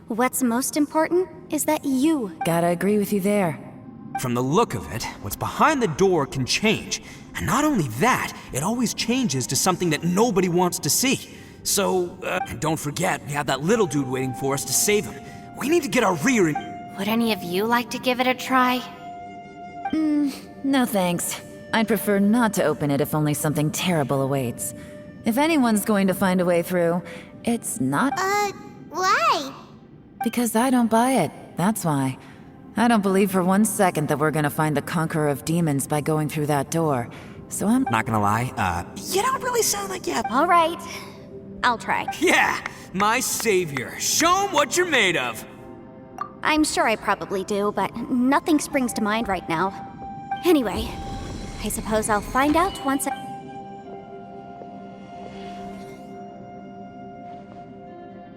What's most important is that you. Gotta agree with you there. From the look of it, what's behind the door can change. And not only that, it always changes to something that nobody wants to see. So, and don't forget, we have that little dude waiting for us to save him. We need to get our rear in. Would any of you like to give it a try? No thanks. I'd prefer not to open it if only something terrible awaits. If anyone's going to find a way through, it's not Why? because I don't buy it. That's why. I don't believe for 1 second that we're gonna find the conqueror of demons by going through that door. So I'm Not gonna lie, you don't really sound like you. All right. I'll try. Yeah, my savior. Show him what you're made of. I'm sure I probably do, but nothing springs to mind right now. Anyway, I suppose I'll find out once I...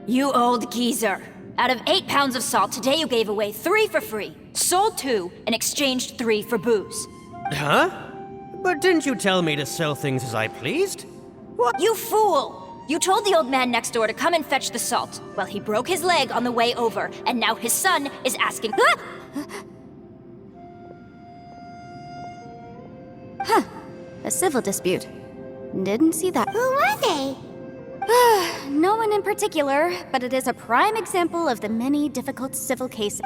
You old geezer. Out of 8 pounds of salt, today you gave away 3 for free, sold 2, and exchanged 3 for booze. Huh? But didn't you tell me to sell things as I pleased? What? You fool! You told the old man next door to come and fetch the salt. Well, he broke his leg on the way over, and now his son is asking... A civil dispute. Didn't see that. Who were they? No one in particular, but it is a prime example of the many difficult civil cases.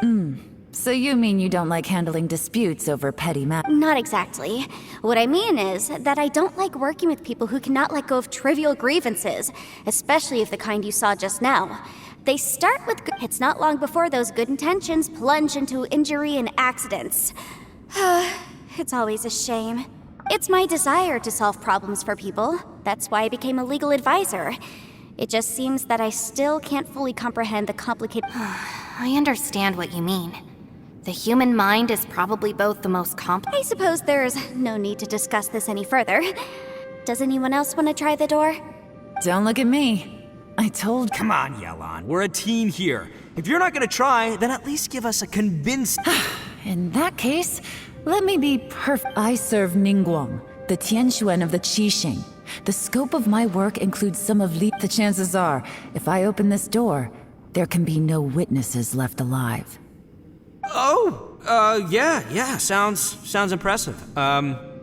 So you mean you don't like handling disputes over petty matters? Not exactly. What I mean is that I don't like working with people who cannot let go of trivial grievances, especially of the kind you saw just now. They start with good. It's not long before those good intentions plunge into injury and accidents. It's always a shame. It's my desire to solve problems for people. That's why I became a legal advisor. It just seems that I still can't fully comprehend the complicated... I understand what you mean. The human mind is probably both the most I suppose there's no need to discuss this any further. Does anyone else want to try the door? Don't look at me. I told... Come on, Yelan. We're a team here. If you're not gonna try, then at least give us a convincing... In that case, let me be I serve Ningguang, the Tianxuan of the Qixing. The scope of my work includes some of The chances are, if I open this door, there can be no witnesses left alive. Yeah, sounds impressive.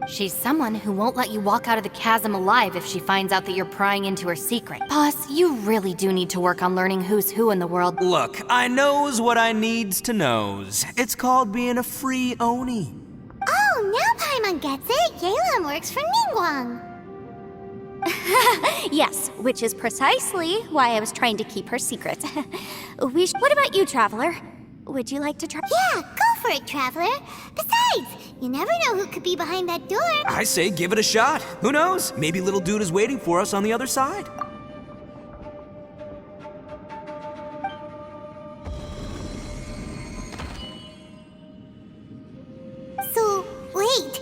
She's someone who won't let you walk out of the chasm alive if she finds out that you're prying into her secret. Boss, you really do need to work on learning who's who in the world. Look, I knows what I needs to knows. It's called being a free Oni. Oh, now Paimon gets it. Yelan works for Ningguang. Yes, which is precisely why I was trying to keep her secret. What about you, Traveler? Would you like to try? Yeah, go for it, Traveler. Besides, you never know who could be behind that door. I say give it a shot. Who knows? Maybe little dude is waiting for us on the other side. So, wait.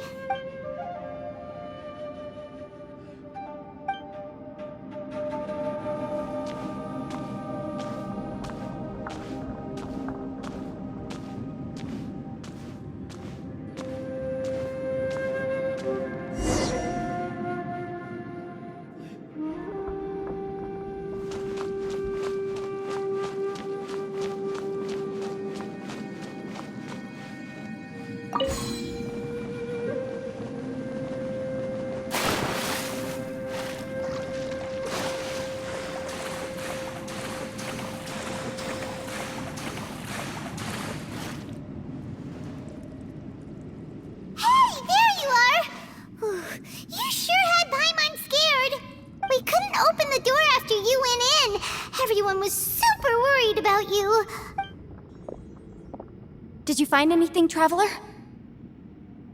Did you find anything, Traveler?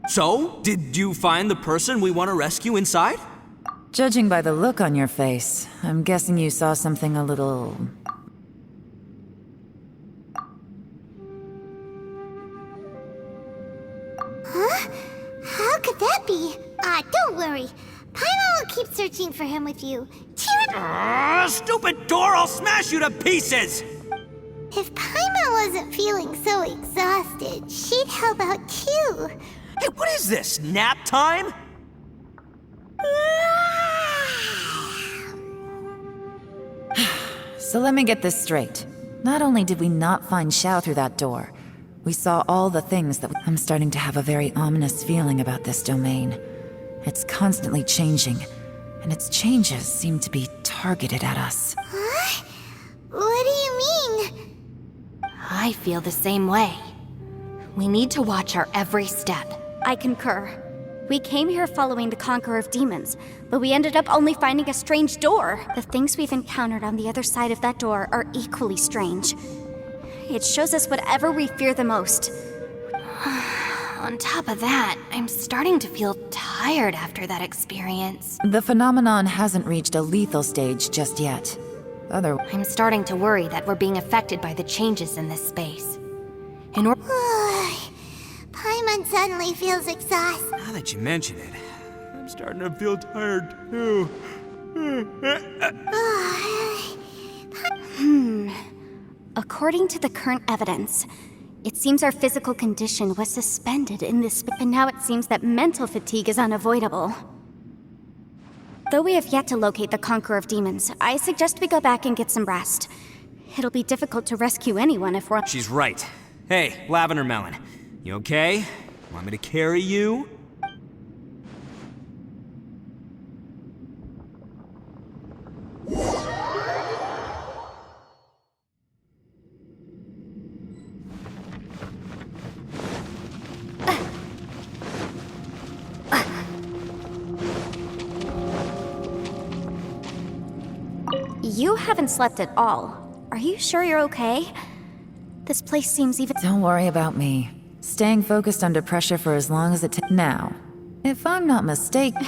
So, did you find the person we want to rescue inside? Judging by the look on your face, I'm guessing you saw something a little... Huh? How could that be? Don't worry. Paimon will keep searching for him with you. Stupid door! I'll smash you to pieces! If Paimon wasn't feeling so exhausted, she'd help out too. Hey, what is this? Nap time? So let me get this straight. Not only did we not find Xiao through that door, we saw all the things that... I'm starting to have a very ominous feeling about this domain. It's constantly changing, and its changes seem to be targeted at us. Huh? What do you mean? I feel the same way. We need to watch our every step. I concur. We came here following the Conqueror of Demons, but we ended up only finding a strange door. The things we've encountered on the other side of that door are equally strange. It shows us whatever we fear the most. On top of that, I'm starting to feel tired after that experience. The phenomenon hasn't reached a lethal stage just yet. I'm starting to worry that we're being affected by the changes in this space. Paimon suddenly feels exhausted. Now that you mention it, I'm starting to feel tired too. According to the current evidence, it seems our physical condition was suspended in this, and now it seems that mental fatigue is unavoidable. Though we have yet to locate the Conqueror of Demons, I suggest we go back and get some rest. It'll be difficult to rescue anyone if we're... She's right. Hey, Lavender Melon, you okay? Want me to carry you? You haven't slept at all. Are you sure you're okay? This place seems even... Don't worry about me. Staying focused under pressure for as long as it takes. Now, if I'm not mistaken...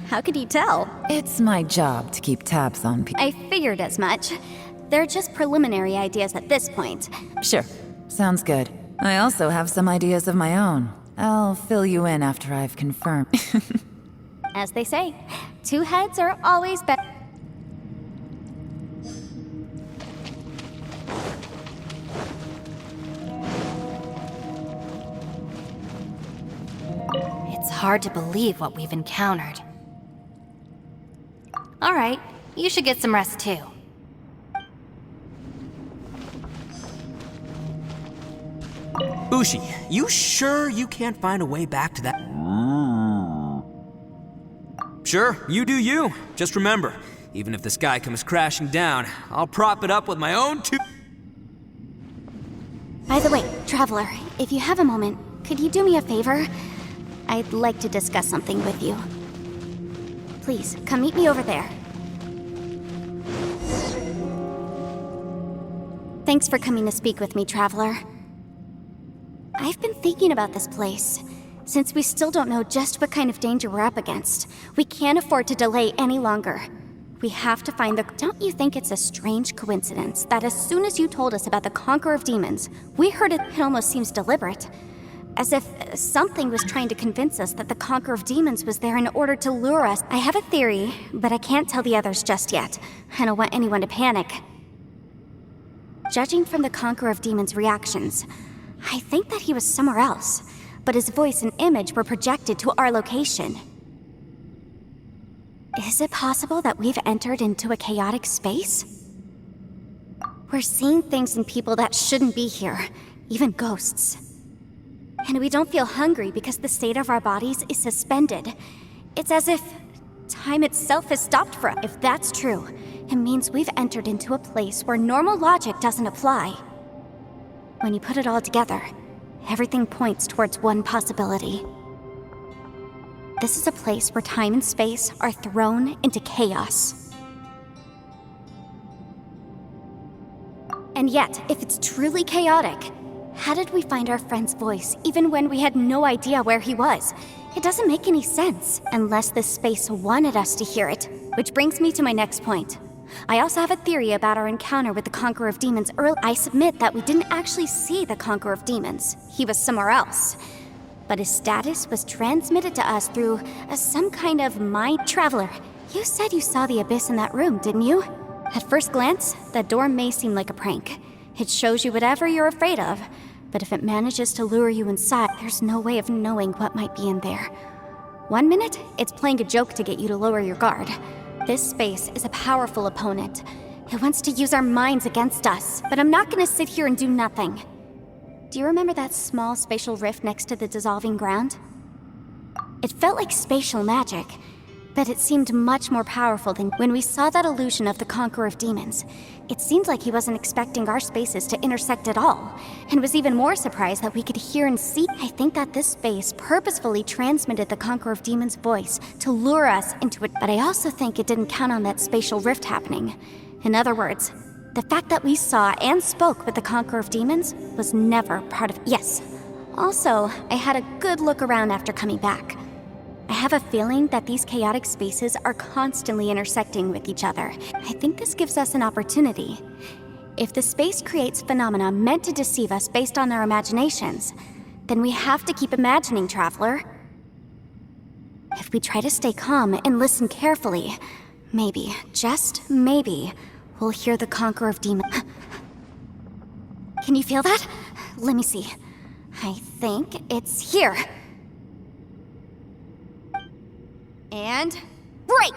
How could you tell? It's my job to keep tabs on people. I figured as much. They're just preliminary ideas at this point. Sure. Sounds good. I also have some ideas of my own. I'll fill you in after I've confirmed. As they say, two heads are always better. It's hard to believe what we've encountered. All right, you should get some rest too. Ushi, you sure you can't find a way back to that? Sure, you do you. Just remember, even if the sky comes crashing down, I'll prop it up with my own two... By the way, Traveler, if you have a moment, could you do me a favor? I'd like to discuss something with you. Please, come meet me over there. Thanks for coming to speak with me, Traveler. I've been thinking about this place. Since we still don't know just what kind of danger we're up against, we can't afford to delay any longer. We have to find the... Don't you think it's a strange coincidence that as soon as you told us about the Conqueror of Demons, we heard it almost seems deliberate? As if something was trying to convince us that the Conqueror of Demons was there in order to lure us. I have a theory, but I can't tell the others just yet. I don't want anyone to panic. Judging from the Conqueror of Demons' reactions, I think that he was somewhere else, but his voice and image were projected to our location. Is it possible that we've entered into a chaotic space? We're seeing things in people that shouldn't be here, even ghosts. And we don't feel hungry because the state of our bodies is suspended. It's as if time itself has stopped for us. If that's true, it means we've entered into a place where normal logic doesn't apply. When you put it all together, everything points towards one possibility. This is a place where time and space are thrown into chaos. And yet, if it's truly chaotic, How did we find our friend's voice, even when we had no idea where he was? It doesn't make any sense, unless this space wanted us to hear it. Which brings me to my next point. I also have a theory about our encounter with the Conqueror of Demons early. I submit that we didn't actually see the Conqueror of Demons. He was somewhere else. But his status was transmitted to us through some kind of mind traveler. You said you saw the abyss in that room, didn't you? At first glance, that door may seem like a prank. It shows you whatever you're afraid of. But if it manages to lure you inside, there's no way of knowing what might be in there. 1 minute, it's playing a joke to get you to lower your guard. This space is a powerful opponent. It wants to use our minds against us, but I'm not gonna sit here and do nothing. Do you remember that small spatial rift next to the dissolving ground? It felt like spatial magic, but it seemed much more powerful than when we saw that illusion of the Conqueror of Demons. It seemed like he wasn't expecting our spaces to intersect at all, and was even more surprised that we could hear and see. I think that this space purposefully transmitted the Conqueror of Demons' voice to lure us into it, but I also think it didn't count on that spatial rift happening. In other words, the fact that we saw and spoke with the Conqueror of Demons was never part of— Yes. Also, I had a good look around after coming back. I have a feeling that these chaotic spaces are constantly intersecting with each other. I think this gives us an opportunity. If the space creates phenomena meant to deceive us based on our imaginations, then we have to keep imagining, Traveler. If we try to stay calm and listen carefully, maybe, just maybe, we'll hear the Conqueror of Demons. Can you feel that? Let me see. I think it's here. And break!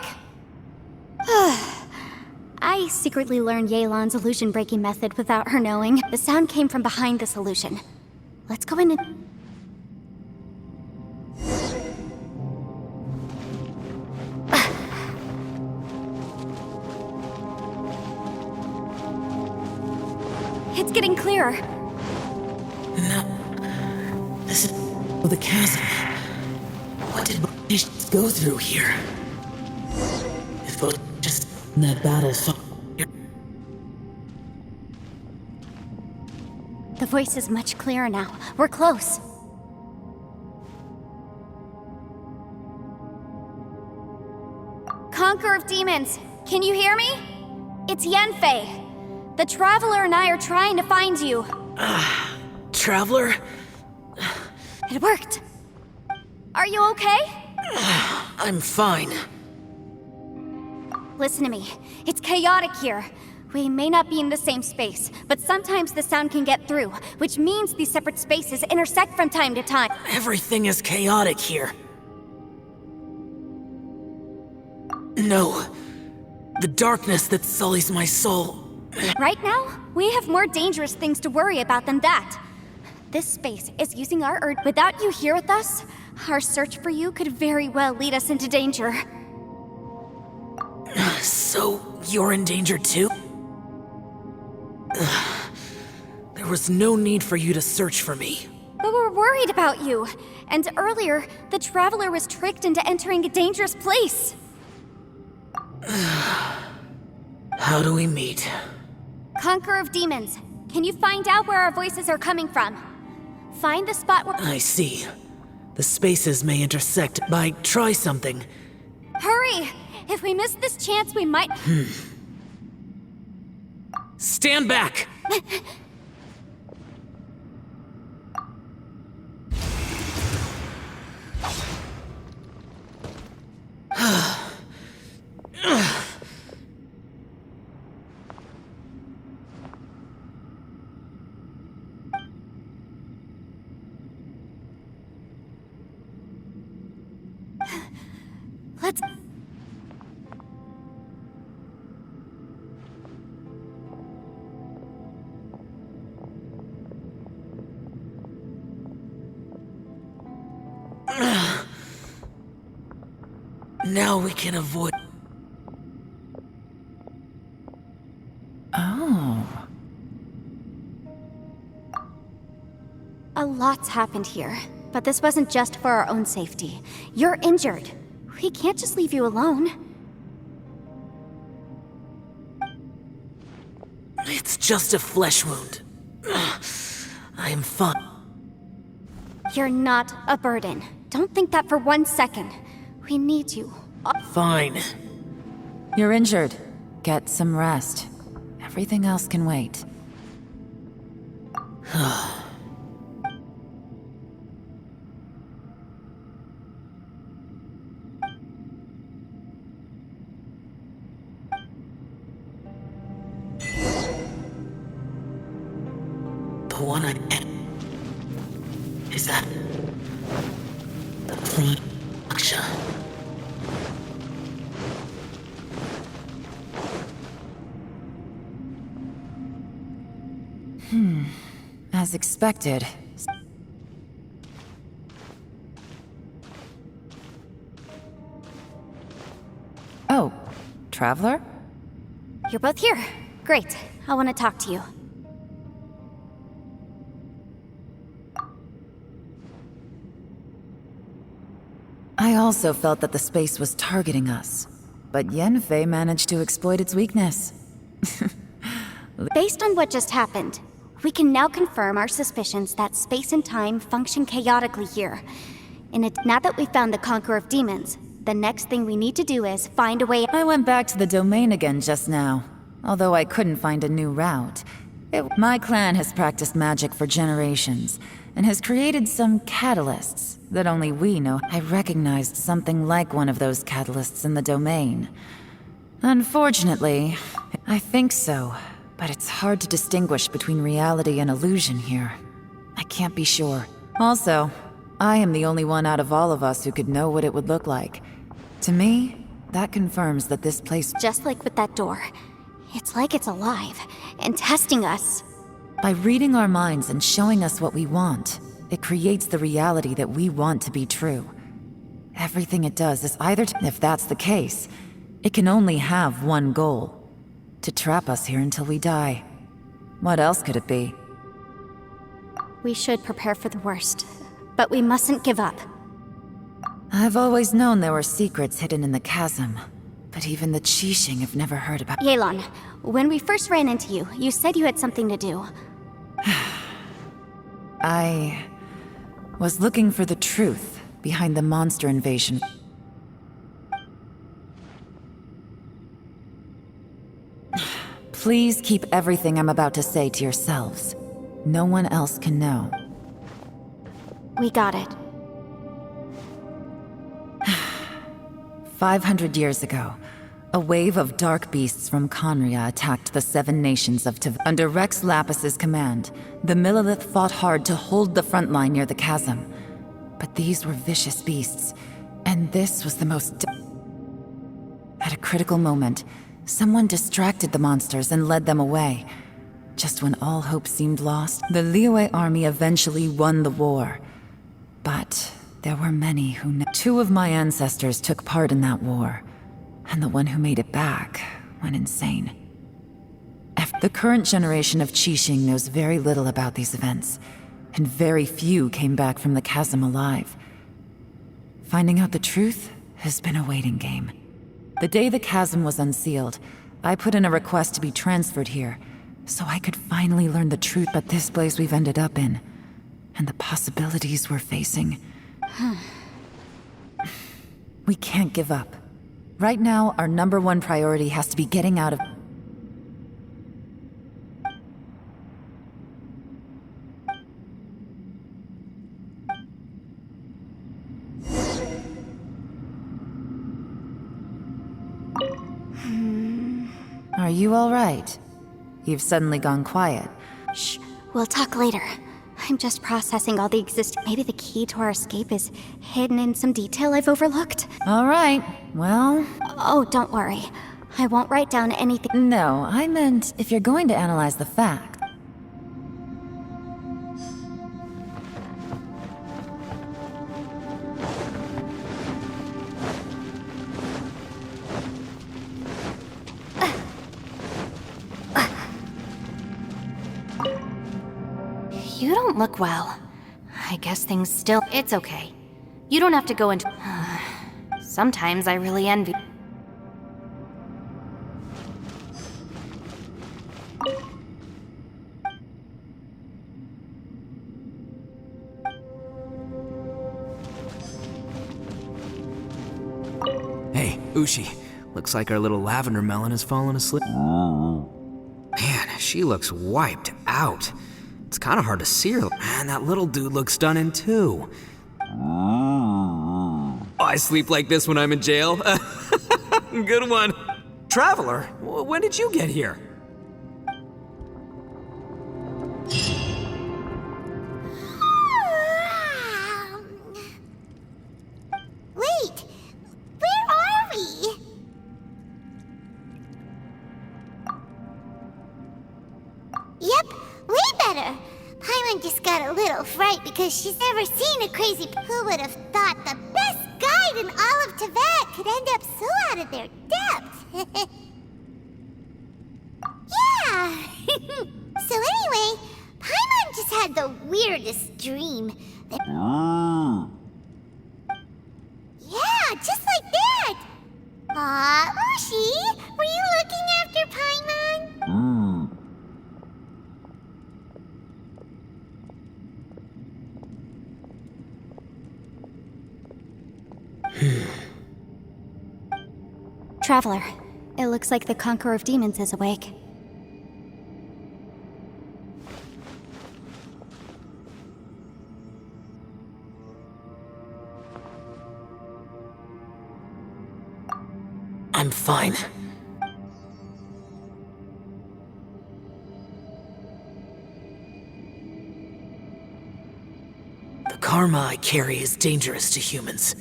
I secretly learned Yelan's illusion-breaking method without her knowing. The sound came from behind this illusion. Let's go in and... It's getting clearer. No. This is the chasm. What did we go through here? If both just in that battle fought. The voice is much clearer now. We're close. Conqueror of Demons, can you hear me? It's Yanfei. The Traveler and I are trying to find you. Traveler? It worked. Are you okay? I'm fine. Listen to me. It's chaotic here. We may not be in the same space, but sometimes the sound can get through, which means these separate spaces intersect from time to time. Everything is chaotic here. No. The darkness that sullies my soul. Right now, we have more dangerous things to worry about than that. This space is using our urge. Without you here with us, our search for you could very well lead us into danger. So, you're in danger too? There was no need for you to search for me. But we're worried about you. And earlier, the Traveler was tricked into entering a dangerous place. How do we meet? Conqueror of Demons, can you find out where our voices are coming from? Find the spot where— I see. The spaces may intersect, but try something. Hurry! If we miss this chance, we might— Stand back! Let's— Now we can avoid... Oh. A lot's happened here, but this wasn't just for our own safety. You're injured. We can't just leave you alone. It's just a flesh wound. I am fine. You're not a burden. Don't think that for 1 second. We need you. Fine. You're injured. Get some rest. Everything else can wait. The one I am. Is that the plain Gacha? As expected. Oh, Traveler? You're both here. Great. I want to talk to you. I also felt that the space was targeting us, but Yenfei managed to exploit its weakness. Based on what just happened, we can now confirm our suspicions that space and time function chaotically here. Now that we've found the Conqueror of Demons, the next thing we need to do is find a way. I went back to the domain again just now, although I couldn't find a new route. My clan has practiced magic for generations, and has created some catalysts that only we know. I recognized something like one of those catalysts in the domain. Unfortunately, I think so, but it's hard to distinguish between reality and illusion here. I can't be sure. Also, I am the only one out of all of us who could know what it would look like. To me, that confirms that this place... Just like with that door. It's like it's alive, and testing us. By reading our minds and showing us what we want, it creates the reality that we want to be true. Everything it does is either if that's the case, it can only have one goal. To trap us here until we die. What else could it be? We should prepare for the worst, but we mustn't give up. I've always known there were secrets hidden in the chasm, but even the Qixing have never heard about. Yelan, when we first ran into you, you said you had something to do. I was looking for the truth behind the monster invasion. Please keep everything I'm about to say to yourselves. No one else can know. We got it. 500 years ago, a wave of dark beasts from Conria attacked the 7 nations of Tiv. Under Rex Lapis's command, the Millelith fought hard to hold the front line near the chasm. But these were vicious beasts, and this was the most... At a critical moment, someone distracted the monsters and led them away. Just when all hope seemed lost, the Liyue army eventually won the war. But there were many who... 2 of my ancestors took part in that war, and the one who made it back went insane. The current generation of Qixing knows very little about these events, and very few came back from the chasm alive. Finding out the truth has been a waiting game. The day the chasm was unsealed, I put in a request to be transferred here, so I could finally learn the truth about this place we've ended up in, and the possibilities we're facing. We can't give up. Right now, our #1 priority has to be getting out of... Are you all right? You've suddenly gone quiet. Shh, we'll talk later. I'm just processing all the Maybe the key to our escape is hidden in some detail I've overlooked. All right, well... Oh, don't worry. I won't write down anything. No, I meant if you're going to analyze the fact. You don't look well. I guess things still... It's okay. You don't have to go into... Sometimes I really envy... Ushi, looks like our little lavender melon has fallen asleep. Man, she looks wiped out. It's kind of hard to see her. Man, that little dude looks stunning too. Oh, I sleep like this when I'm in jail. Good one. Traveler, when did you get here? Wait, where are we? Yep, way better. Paimon just got a little fright because she's never seen a crazy. Who would have thought the best guide in all of Tibet could end up so out of their depth? Yeah. So anyway, Paimon just had the weirdest dream. Yeah, just like that. Aw, Ushi, were you looking after Paimon? Traveler, it looks like the Conqueror of Demons is awake. I'm fine. The karma I carry is dangerous to humans.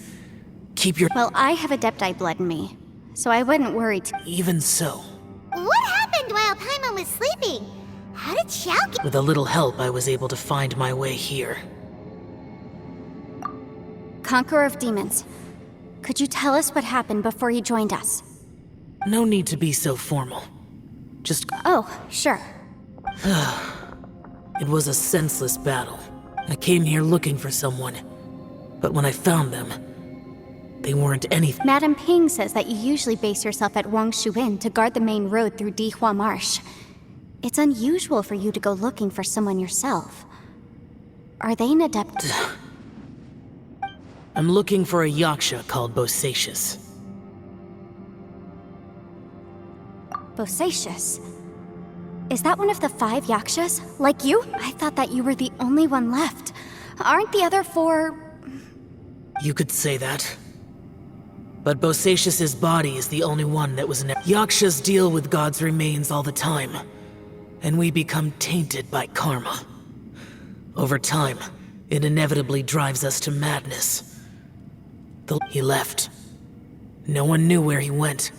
Keep your... Well, I have Adepti blood in me, so I wouldn't worry Even so, What happened while Paimon was sleeping? How did Xiao get... with a little help, I was able to find my way here. Conqueror of Demons, could you tell us what happened before you joined us? No need to be so formal. Just... Oh, sure. It was a senseless battle. I came here looking for someone, but when I found them, they weren't anything. Madame Ping says that you usually base yourself at Wangshu Inn to guard the main road through Dihua Marsh. It's unusual for you to go looking for someone yourself. Are they an adept? I'm looking for a yaksha called Bosacius. Bosacius? Is that one of the 5 yakshas? Like you? I thought that you were the only one left. Aren't the other 4... You could say that. But Bosacius's body is the only one that was Yakshas deal with God's remains all the time, and we become tainted by karma. Over time, it inevitably drives us to madness. He left. No one knew where he went,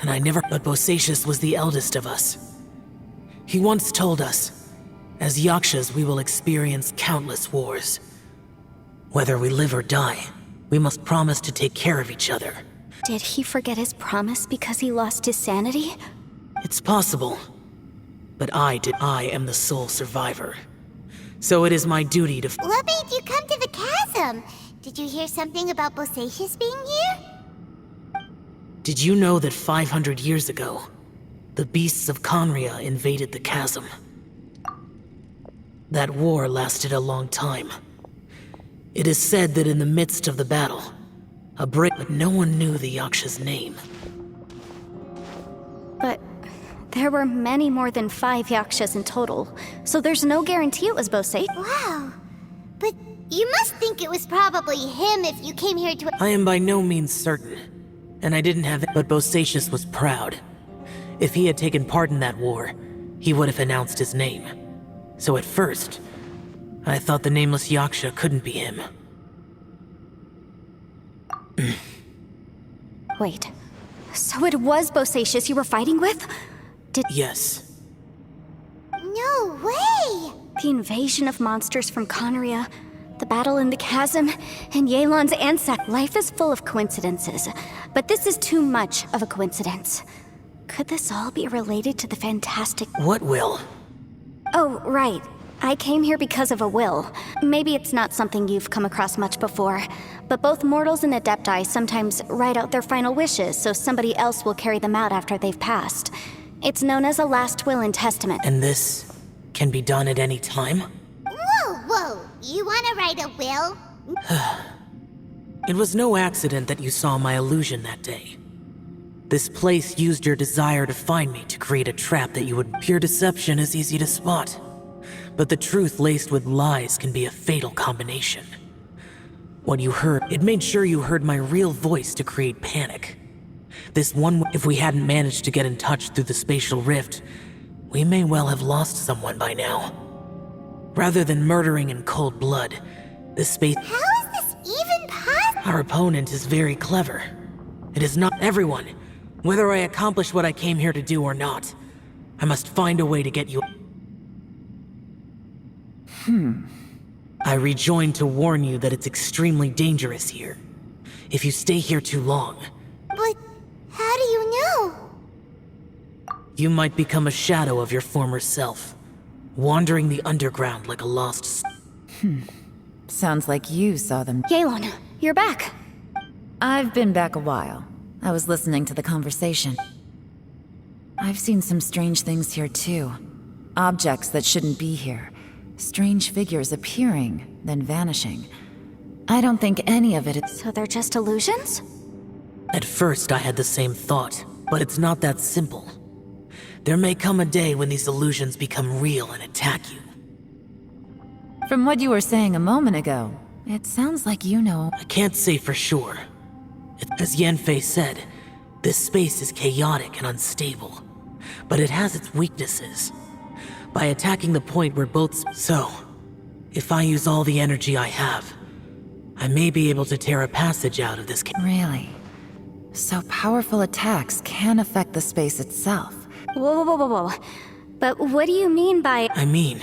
and I never... But Bosacius was the eldest of us. He once told us, as Yakshas we will experience countless wars. Whether we live or die, we must promise to take care of each other. Did he forget his promise because he lost his sanity? It's possible. But I am the sole survivor. So it is my duty to... What made you come to the chasm? Did you hear something about Bosacius being here? Did you know that 500 years ago, the beasts of Conria invaded the chasm? That war lasted a long time. It is said that in the midst of the battle, but no one knew the Yaksha's name. But there were many more than 5 yakshas in total, so there's no guarantee it was Bosacius. Wow. But you must think it was probably him if you came here to... I am by no means certain, and I didn't have it, but Bosacius was proud. If he had taken part in that war, he would have announced his name. So at first, I thought the nameless Yaksha couldn't be him. Wait, so it was Bosacius you were fighting with? Yes. No way! The invasion of monsters from Conria, the battle in the chasm, and Yelan's ancestor. Life is full of coincidences, but this is too much of a coincidence. Could this all be related to the fantastic... What will? Oh, right. I came here because of a will. Maybe it's not something you've come across much before, but both mortals and adepti sometimes write out their final wishes so somebody else will carry them out after they've passed. It's known as a last will and testament. And this can be done at any time? Whoa. You want to write a will? It was no accident that you saw my illusion that day. This place used your desire to find me to create a trap that you would... Pure deception is easy to spot. But the truth laced with lies can be a fatal combination. What you heard, it made sure you heard my real voice to create panic. If we hadn't managed to get in touch through the spatial rift, we may well have lost someone by now. Rather than murdering in cold blood, this space... How is this even possible? Our opponent is very clever. It is not everyone. Whether I accomplish what I came here to do or not, I must find a way to get you... I rejoined to warn you that it's extremely dangerous here. If you stay here too long... But how do you know? You might become a shadow of your former self, wandering the underground like a lost... Sounds like you saw them. Yelan, you're back. I've been back a while. I was listening to the conversation. I've seen some strange things here too. Objects that shouldn't be here. Strange figures appearing, then vanishing. I don't think any of it is... So they're just illusions? At first I had the same thought, but it's not that simple. There may come a day when these illusions become real and attack you. From what you were saying a moment ago, it sounds like you know... I can't say for sure. As Yanfei said, this space is chaotic and unstable, but it has its weaknesses. By attacking the point where both... So, if I use all the energy I have, I may be able to tear a passage out of this... Really? So powerful attacks can affect the space itself. Whoa. But what do you mean by... I mean,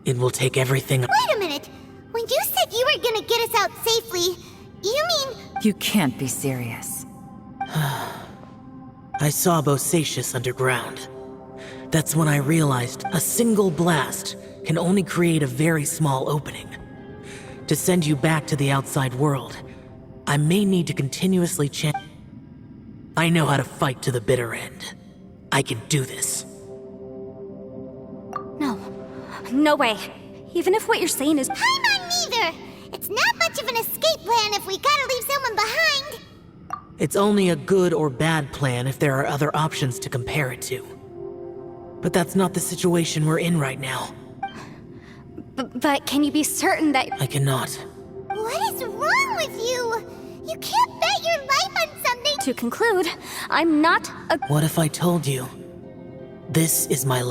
it will take everything... Wait a minute. When you said you were gonna get us out safely, you mean... You can't be serious. I saw Bosacius underground. That's when I realized a single blast can only create a very small opening. To send you back to the outside world, I may need to continuously I know how to fight to the bitter end. I can do this. No way. Even if what you're saying is... I'm on neither. It's not much of an escape plan if we gotta leave someone behind. It's only a good or bad plan if there are other options to compare it to. But that's not the situation we're in right now. But can you be certain that... I cannot. What is wrong with you? You can't bet your life on something. To conclude, I'm not a... What if I told you? This is my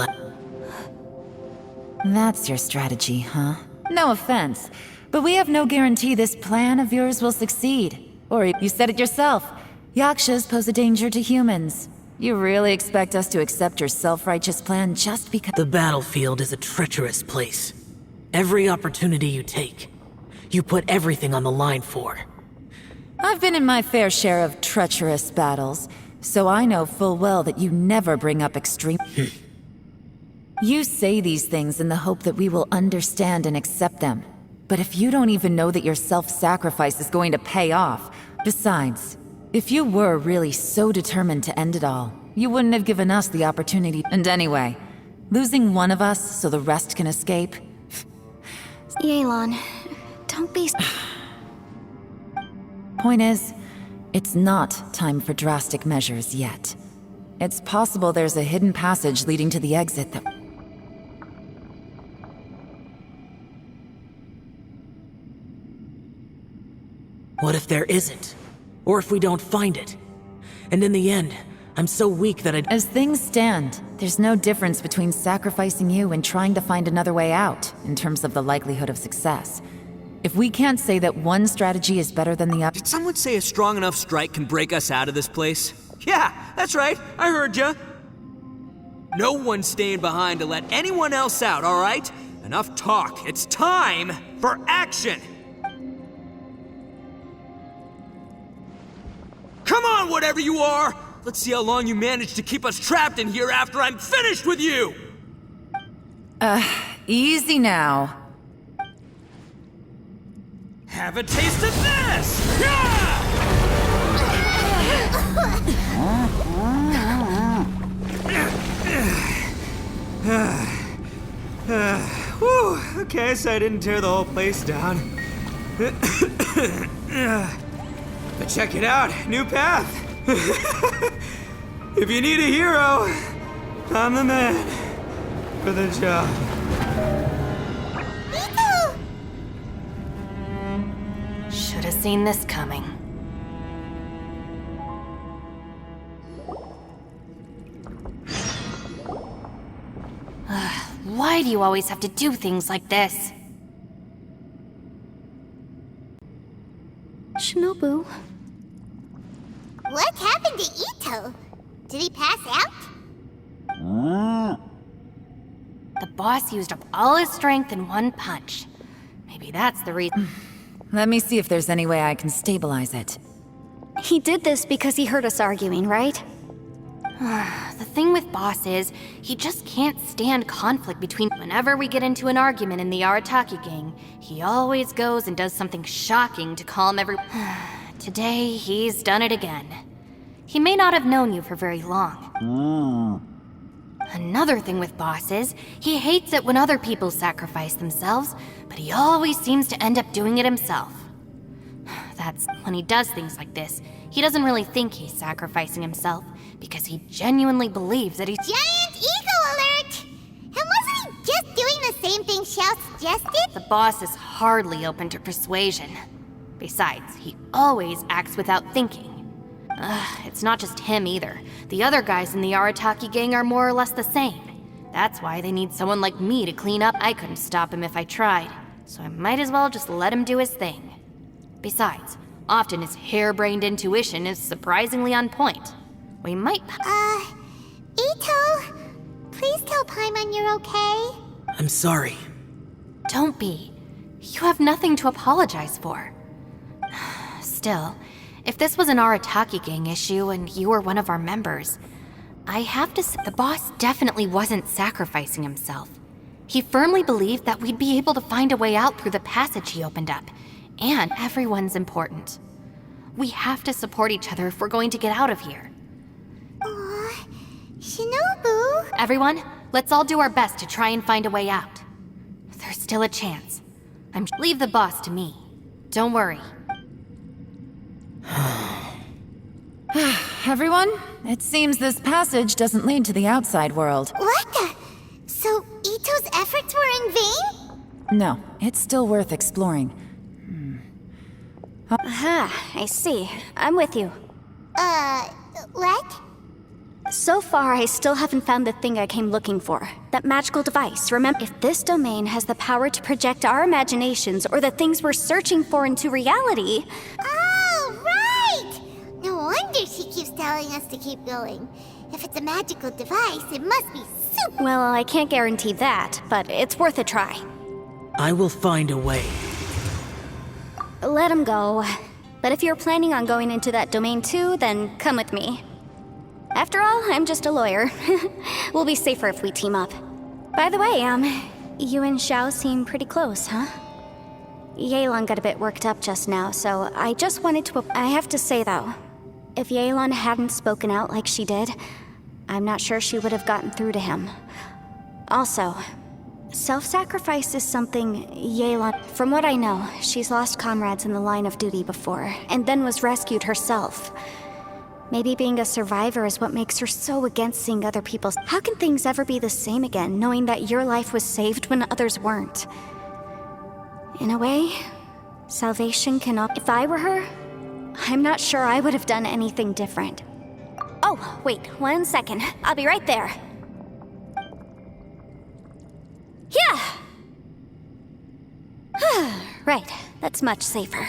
That's your strategy, huh? No offense, but we have no guarantee this plan of yours will succeed. Or you said it yourself, Yakshas pose a danger to humans. You really expect us to accept your self-righteous plan just because... The battlefield is a treacherous place. Every opportunity you take, you put everything on the line for. I've been in my fair share of treacherous battles, so I know full well that you never bring up extreme... You say these things in the hope that we will understand and accept them. But if you don't even know that your self-sacrifice is going to pay off... Besides, if you were really so determined to end it all, you wouldn't have given us the opportunity... And anyway, losing one of us so the rest can escape... Yelan, don't be... Point is, it's not time for drastic measures yet. It's possible there's a hidden passage leading to the exit that... What if there isn't? Or if we don't find it? And in the end, I'm so weak that As things stand, there's no difference between sacrificing you and trying to find another way out, in terms of the likelihood of success. If we can't say that one strategy is better than the other... Did someone say a strong enough strike can break us out of this place? Yeah, that's right, I heard ya. No one's staying behind to let anyone else out, all right? Enough talk, it's time for action! Come on, whatever you are! Let's see how long you manage to keep us trapped in here after I'm finished with you! Easy now. Have a taste of this! Yeah! Whew, okay, so I didn't tear the whole place down. But check it out, new path. If you need a hero, I'm the man for the job. Ito! Should have seen this coming. Why do you always have to do things like this? Shinobu. What happened to Ito? Did he pass out? The boss used up all his strength in one punch. Maybe that's the reason. Let me see if there's any way I can stabilize it. He did this because he heard us arguing, right? The thing with Boss is, he just can't stand conflict between. Whenever we get into an argument in the Arataki gang, he always goes and does something shocking to calm everyone. Today, he's done it again. He may not have known you for very long. Another thing with Boss is, he hates it when other people sacrifice themselves, but he always seems to end up doing it himself. That's when he does things like this, he doesn't really think he's sacrificing himself, because he genuinely believes that he's— Giant ego alert! And wasn't he just doing the same thing Xiao suggested? The boss is hardly open to persuasion. Besides, he always acts without thinking. It's not just him either. The other guys in the Arataki gang are more or less the same. That's why they need someone like me to clean up. I couldn't stop him if I tried, so I might as well just let him do his thing. Besides, often his harebrained intuition is surprisingly on point. We might— Ito, please tell Paimon you're okay. I'm sorry. Don't be. You have nothing to apologize for. Still, if this was an Arataki gang issue and you were one of our members, I have to say the boss definitely wasn't sacrificing himself. He firmly believed that we'd be able to find a way out through the passage he opened up, and everyone's important. We have to support each other if we're going to get out of here. Aw, Shinobu. Everyone, let's all do our best to try and find a way out. There's still a chance. Leave the boss to me. Don't worry. Everyone, it seems this passage doesn't lead to the outside world. What the? So Ito's efforts were in vain? No, it's still worth exploring. Aha, I see. I'm with you. What? So far, I still haven't found the thing I came looking for. That magical device, remember? If this domain has the power to project our imaginations or the things we're searching for into reality... Oh, right! No wonder she keeps telling us to keep going. If it's a magical device, it must be super— Well, I can't guarantee that, but it's worth a try. I will find a way. Let him go. But if you're planning on going into that domain too, then come with me. After all, I'm just a lawyer. We'll be safer if we team up. By the way, you and Xiao seem pretty close, huh? Yelan got a bit worked up just now, so I just wanted to— I have to say though, if Yelan hadn't spoken out like she did, I'm not sure she would have gotten through to him. Also, self-sacrifice is something Yelan— From what I know, she's lost comrades in the line of duty before, and then was rescued herself. Maybe being a survivor is what makes her so against seeing other people's— How can things ever be the same again, knowing that your life was saved when others weren't? In a way, salvation cannot— If I were her, I'm not sure I would have done anything different. Oh, wait, 1 second. I'll be right there. Yeah! Right, that's much safer.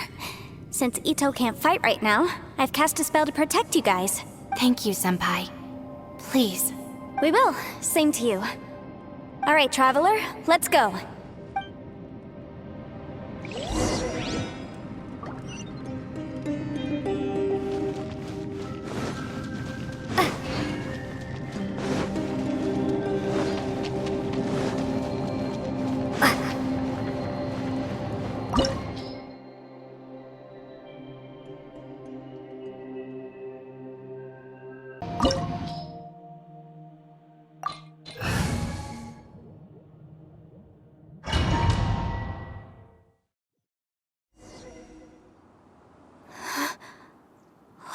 Since Ito can't fight right now, I've cast a spell to protect you guys. Thank you, Senpai. Please. We will. Same to you. All right, Traveler, let's go.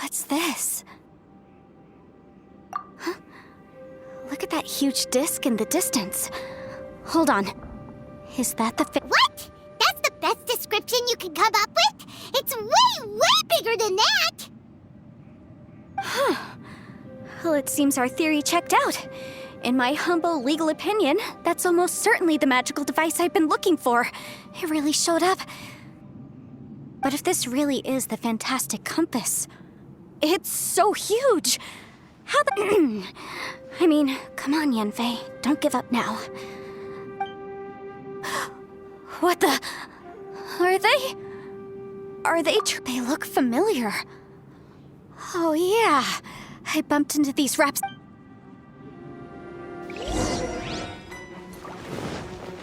What's this? that huge disc in the distance. Hold on. Is that the What? That's the best description you can come up with? It's way, way bigger than that! Well, it seems our theory checked out. In my humble legal opinion, that's almost certainly the magical device I've been looking for. It really showed up. But if this really is the fantastic compass, it's so huge! How the... I mean, come on, Yanfei. Don't give up now. What the... Are they They look familiar. Oh, yeah. I bumped into these raps...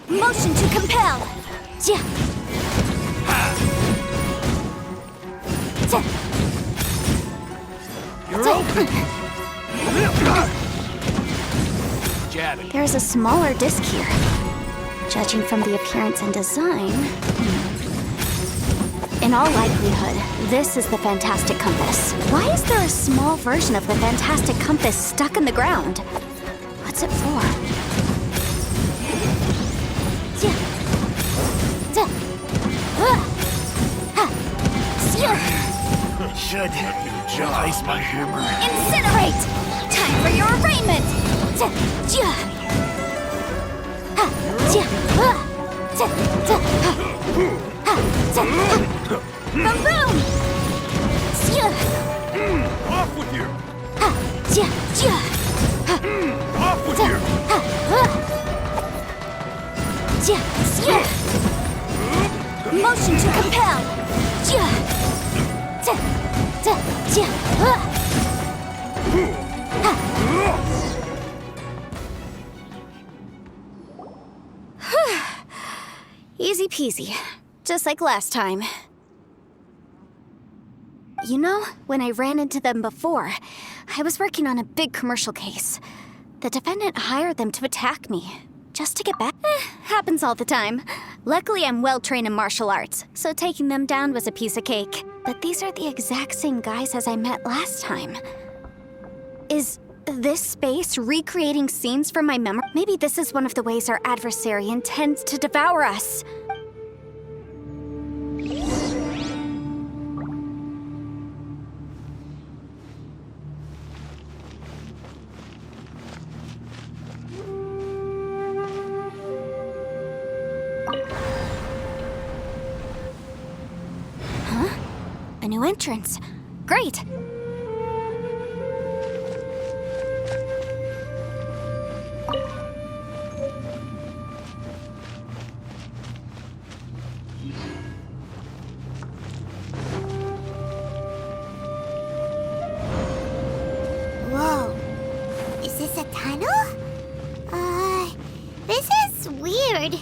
Motion to compel! Yeah. You're open! Jabbing. There's a smaller disc here. Judging from the appearance and design... In all likelihood, this is the Fantastic Compass. Why is there a small version of the Fantastic Compass stuck in the ground? What's it for? Should place my hammer. Incinerate! Time for your arraignment! Boom boom! Off with you! Off with you! Motion to compel! Easy peasy. Just like last time. You know, when I ran into them before, I was working on a big commercial case. The defendant hired them to attack me, just to get back. Happens all the time. Luckily, I'm well-trained in martial arts, so taking them down was a piece of cake. But these are the exact same guys as I met last time. Is this space recreating scenes from my memory? Maybe this is one of the ways our adversary intends to devour us. A new entrance. Great! Whoa. Is this a tunnel? This is weird.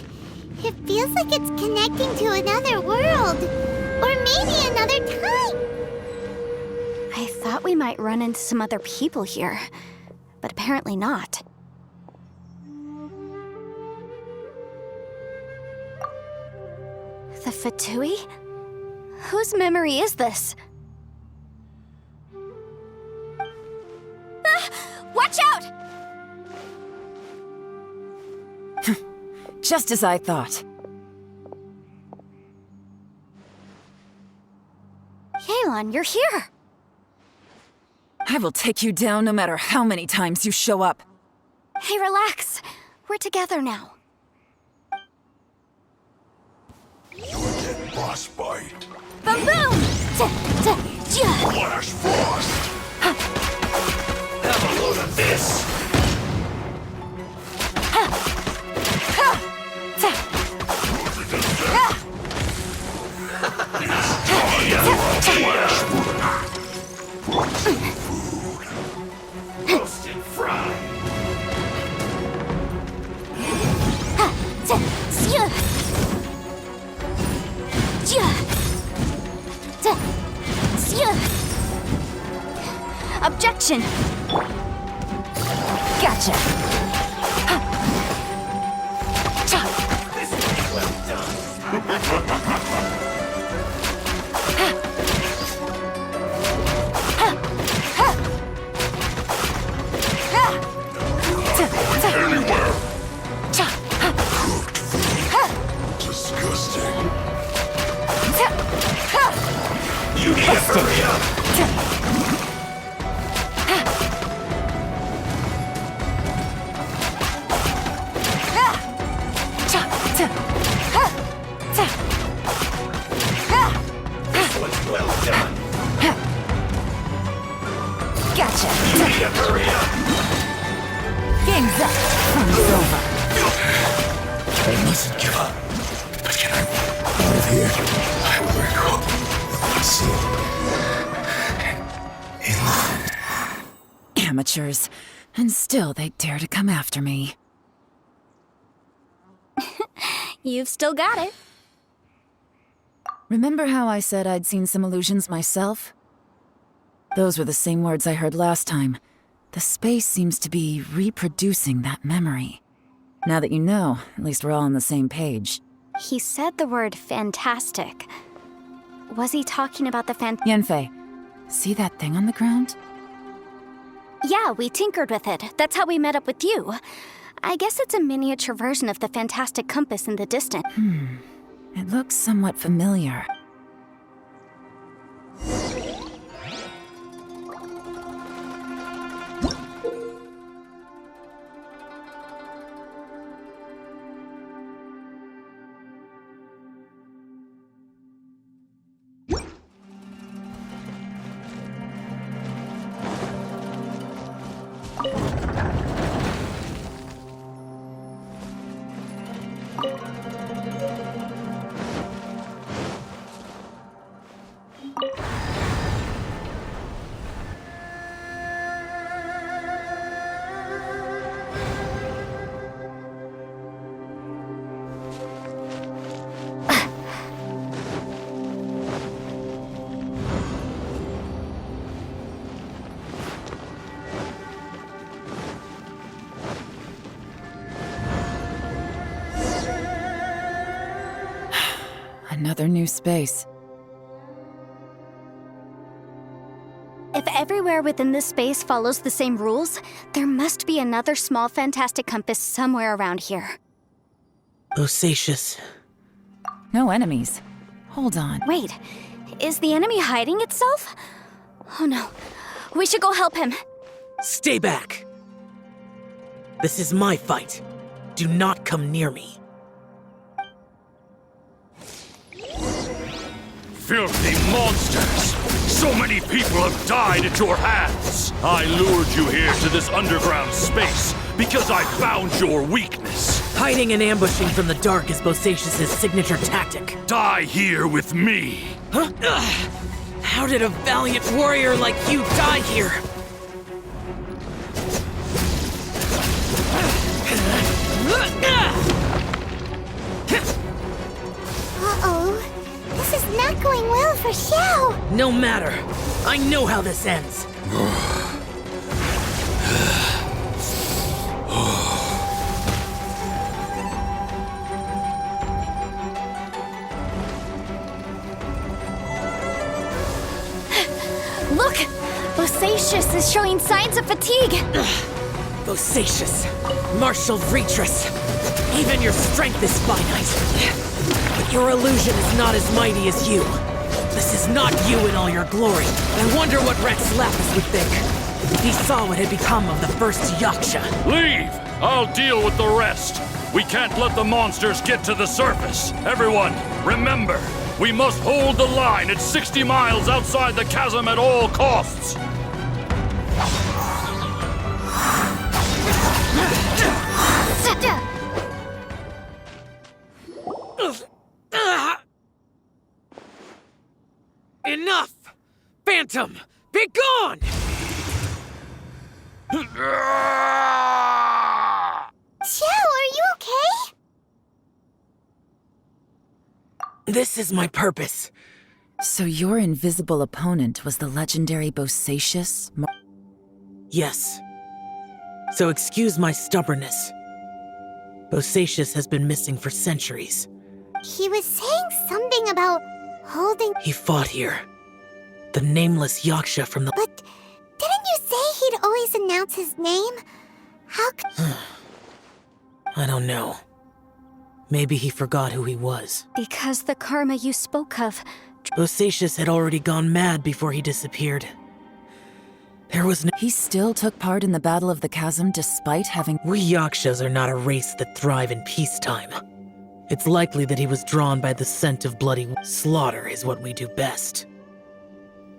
It feels like it's connecting to another world. Or maybe another time! I thought we might run into some other people here, but apparently not. The Fatui? Whose memory is this? Ah! Watch out! Just as I thought. Yelan, you're here! I will take you down no matter how many times you show up. Hey, relax. We're together now. Boss bite. Boom boom! Flash frost. Have a load of this. Food. Roasted fry. Objection! Gotcha! This is well done. Game's up. Fun's over. I mustn't give up. But can I live here? I will recall. See. Amateurs. And still they dare to come after me. You've still got it. Remember how I said I'd seen some illusions myself? Those were the same words I heard last time. The space seems to be reproducing that memory. Now that you know, at least we're all on the same page. He said the word fantastic. Was he talking about the Yanfei, see that thing on the ground? Yeah, we tinkered with it. That's how we met up with you. I guess it's a miniature version of the fantastic compass in the distance. It looks somewhat familiar. Another new space. If everywhere within this space follows the same rules, there must be another small fantastic compass somewhere around here. Bosacious. No enemies. Hold on. Wait, is the enemy hiding itself? Oh no, we should go help him. Stay back! This is my fight. Do not come near me. Filthy monsters! So many people have died at your hands! I lured you here to this underground space because I found your weakness. Hiding and ambushing from the dark is Bosacious's signature tactic. Die here with me! Huh? How did a valiant warrior like you die here? Uh-oh. This is not going well for Xiao. No matter. I know how this ends. Look! Bosacious is showing signs of fatigue. Bosacious. Martial Retris. Even your strength is finite. But your illusion is not as mighty as you. This is not you in all your glory. I wonder what Rex Lapis would think if he saw what had become of the first Yaksha. Leave! I'll deal with the rest. We can't let the monsters get to the surface. Everyone, remember, we must hold the line at 60 miles outside the chasm at all costs. Enough! Phantom, be gone! Xiao, are you okay? This is my purpose. So your invisible opponent was the legendary Bosacious? Yes. So excuse my stubbornness. Bosacious has been missing for centuries. He was saying something about holding... He fought here. The nameless Yaksha from the... But didn't you say he'd always announce his name? How could... I don't know. Maybe he forgot who he was. Because the karma you spoke of... Bosacious had already gone mad before he disappeared. There was no... He still took part in the Battle of the Chasm despite having... We Yakshas are not a race that thrive in peacetime. It's likely that he was drawn by the scent of bloody slaughter is what we do best.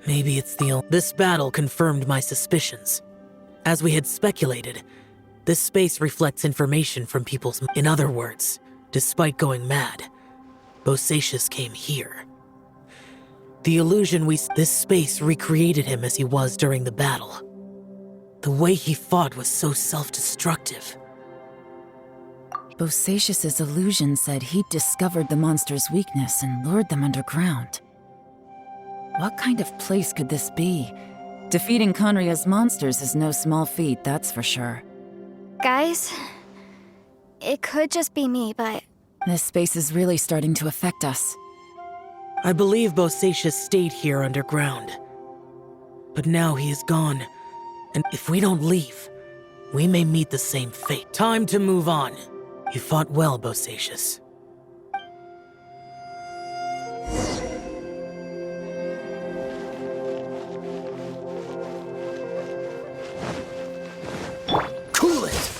Maybe it's the... This battle confirmed my suspicions. As we had speculated, This space reflects information from people's... In other words, despite going mad, Bosacius came here. The illusion This space recreated him as he was during the battle. The way he fought was so self-destructive. Bosacius's illusion said he'd discovered the monster's weakness and lured them underground. What kind of place could this be? Defeating Conria's monsters is no small feat, that's for sure. Guys, it could just be me, but... This space is really starting to affect us. I believe Bosacius stayed here underground. But now he is gone, and if we don't leave, we may meet the same fate. Time to move on. You fought well, Bosacius. Cool it!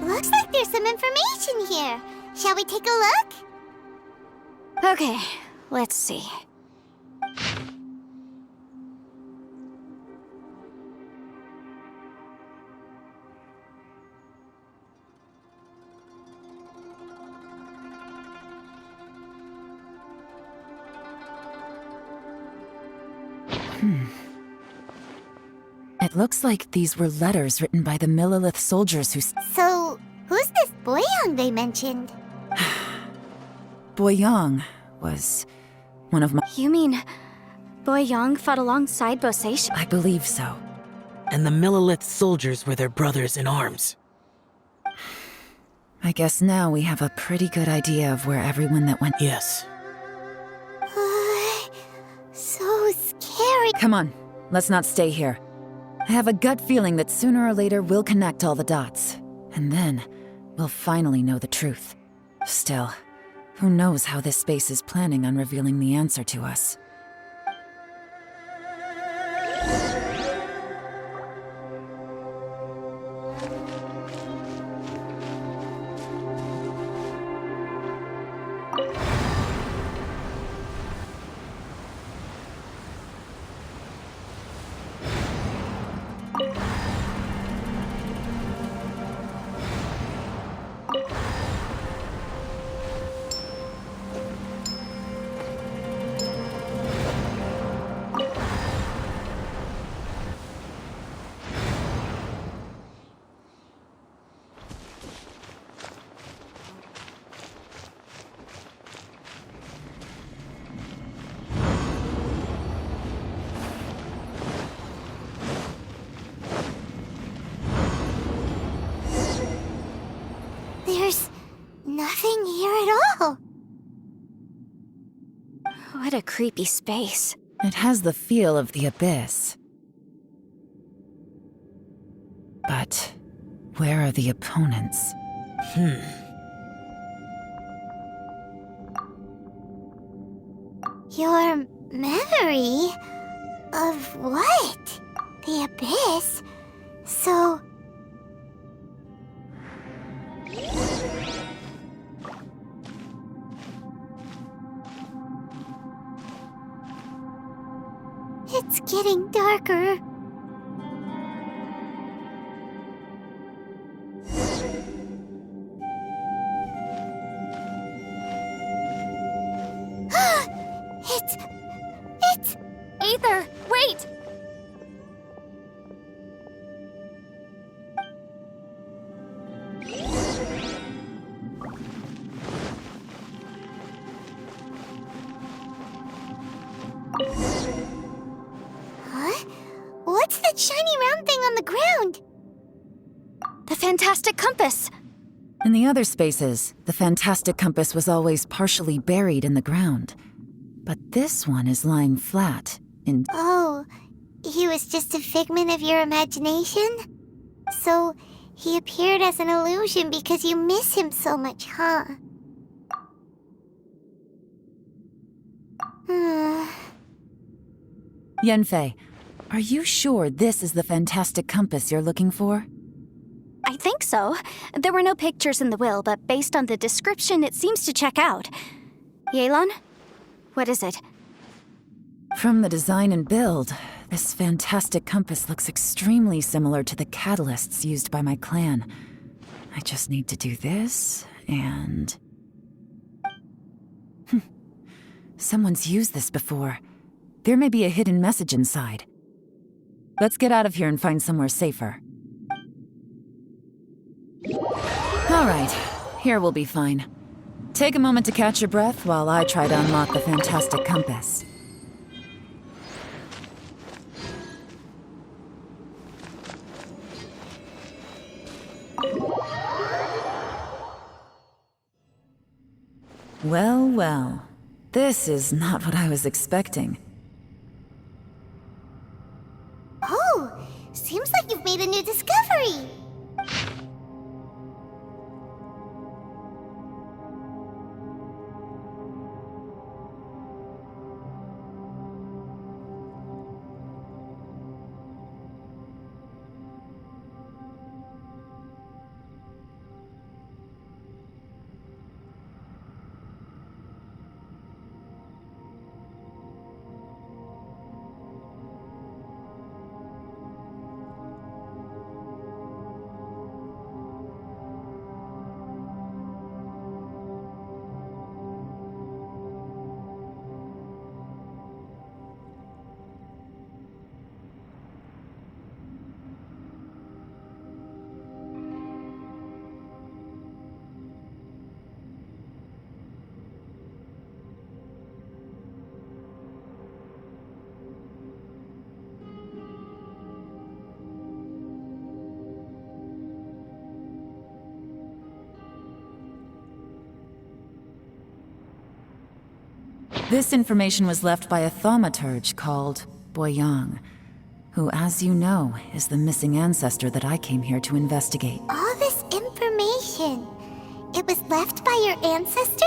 Looks like there's some information here. Shall we take a look? Okay, let's see. It looks like these were letters written by the Millilith soldiers who... So, who's this Boyang they mentioned? Boyang was one of my... You mean Boyang fought alongside Bosacius? I believe so. And the Millilith soldiers were their brothers in arms. I guess now we have a pretty good idea of where everyone that went... Yes. So scary. Come on, let's not stay here. I have a gut feeling that sooner or later we'll connect all the dots. And then, we'll finally know the truth. Still, who knows how this space is planning on revealing the answer to us. There's nothing here at all. What a creepy space. It has the feel of the abyss. But where are the opponents? Your memory? Of what? The abyss? So... It's getting darker. It's... Aether, wait! Huh? What's that shiny round thing on the ground? The fantastic compass! In the other spaces, the fantastic compass was always partially buried in the ground. But this one is lying flat in... Oh, he was just a figment of your imagination? So, he appeared as an illusion because you miss him so much, huh? Yanfei, are you sure this is the fantastic compass you're looking for? I think so. There were no pictures in the will, but based on the description, it seems to check out. Yelan? What is it? From the design and build, this fantastic compass looks extremely similar to the catalysts used by my clan. I just need to do this, and... Someone's used this before. There may be a hidden message inside. Let's get out of here and find somewhere safer. Alright, here we'll be fine. Take a moment to catch your breath while I try to unlock the fantastic compass. Well, well. This is not what I was expecting. Oh, seems like you've made a new discovery. This information was left by a thaumaturge called Boyang, who, as you know, is the missing ancestor that I came here to investigate. All this information, it was left by your ancestor?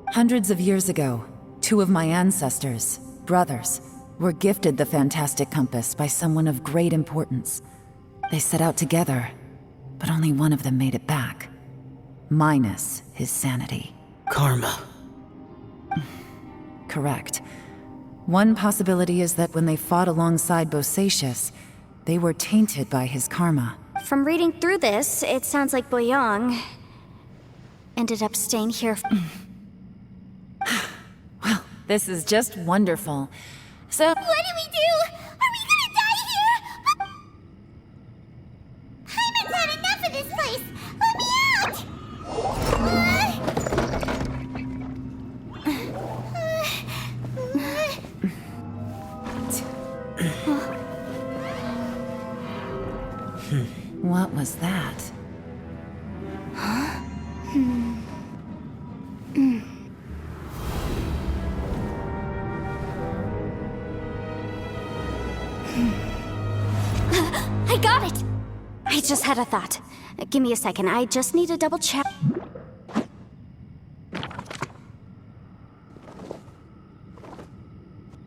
Hundreds of years ago, two of my ancestors, brothers, were gifted the fantastic compass by someone of great importance. They set out together, but only one of them made it back. Minus his sanity. Karma. Correct. One possibility is that when they fought alongside Bosacius, they were tainted by his karma. From reading through this, it sounds like Boyang ended up staying here. Well, this is just wonderful. So... What do we do? Are we gonna die here? Hyman's had enough of this place! Let me out! What was that? Huh? I got it! I just had a thought. Give me a second, I just need to double check.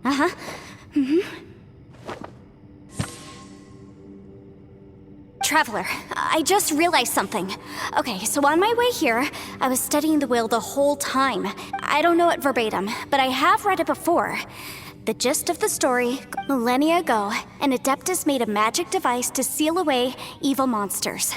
Uh-huh. Traveler, I just realized something. Okay, so on my way here, I was studying the will the whole time. I don't know it verbatim, but I have read it before. The gist of the story, millennia ago, an Adeptus made a magic device to seal away evil monsters.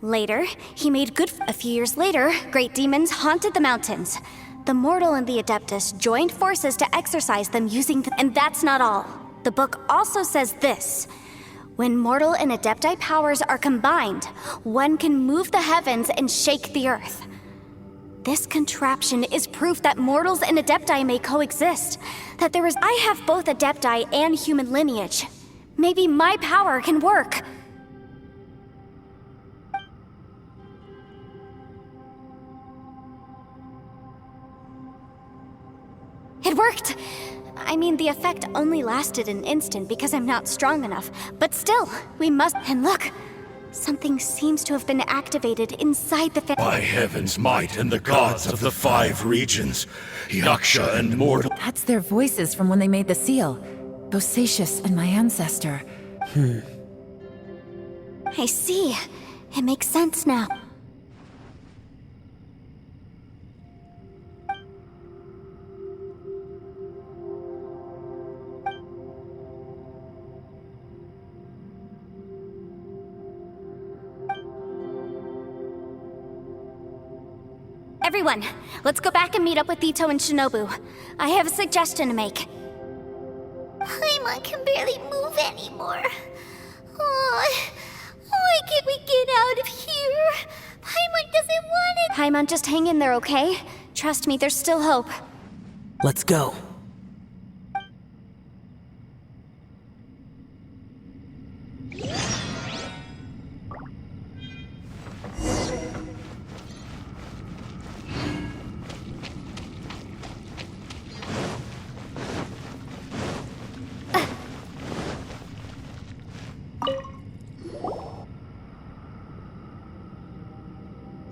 Later, he made good. A few years later, great demons haunted the mountains. The mortal and the Adeptus joined forces to exorcise them using and that's not all. The book also says this. When mortal and Adepti powers are combined, one can move the heavens and shake the earth. This contraption is proof that mortals and Adepti may coexist. That there is. I have both Adepti and human lineage. Maybe my power can work. worked! I mean, the effect only lasted an instant because I'm not strong enough, but still, we must. And look! Something seems to have been activated inside the By heaven's might and the gods of the 5 regions, Yaksha and mortal. That's their voices from when they made the seal. Bosacius and my ancestor. I see. It makes sense now. Everyone, let's go back and meet up with Ito and Shinobu. I have a suggestion to make. Paimon can barely move anymore. Oh, why can't we get out of here? Paimon doesn't want it. Paimon, just hang in there, okay? Trust me, there's still hope. Let's go.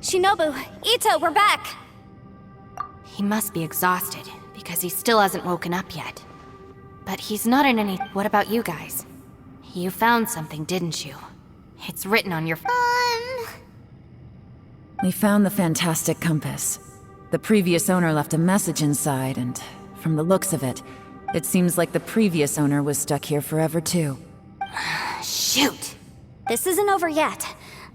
Shinobu, Ito, we're back! He must be exhausted, because he still hasn't woken up yet. But he's not in any... What about you guys? You found something, didn't you? It's written on your... We found the fantastic compass. The previous owner left a message inside, and from the looks of it, it seems like the previous owner was stuck here forever too. Shoot! This isn't over yet.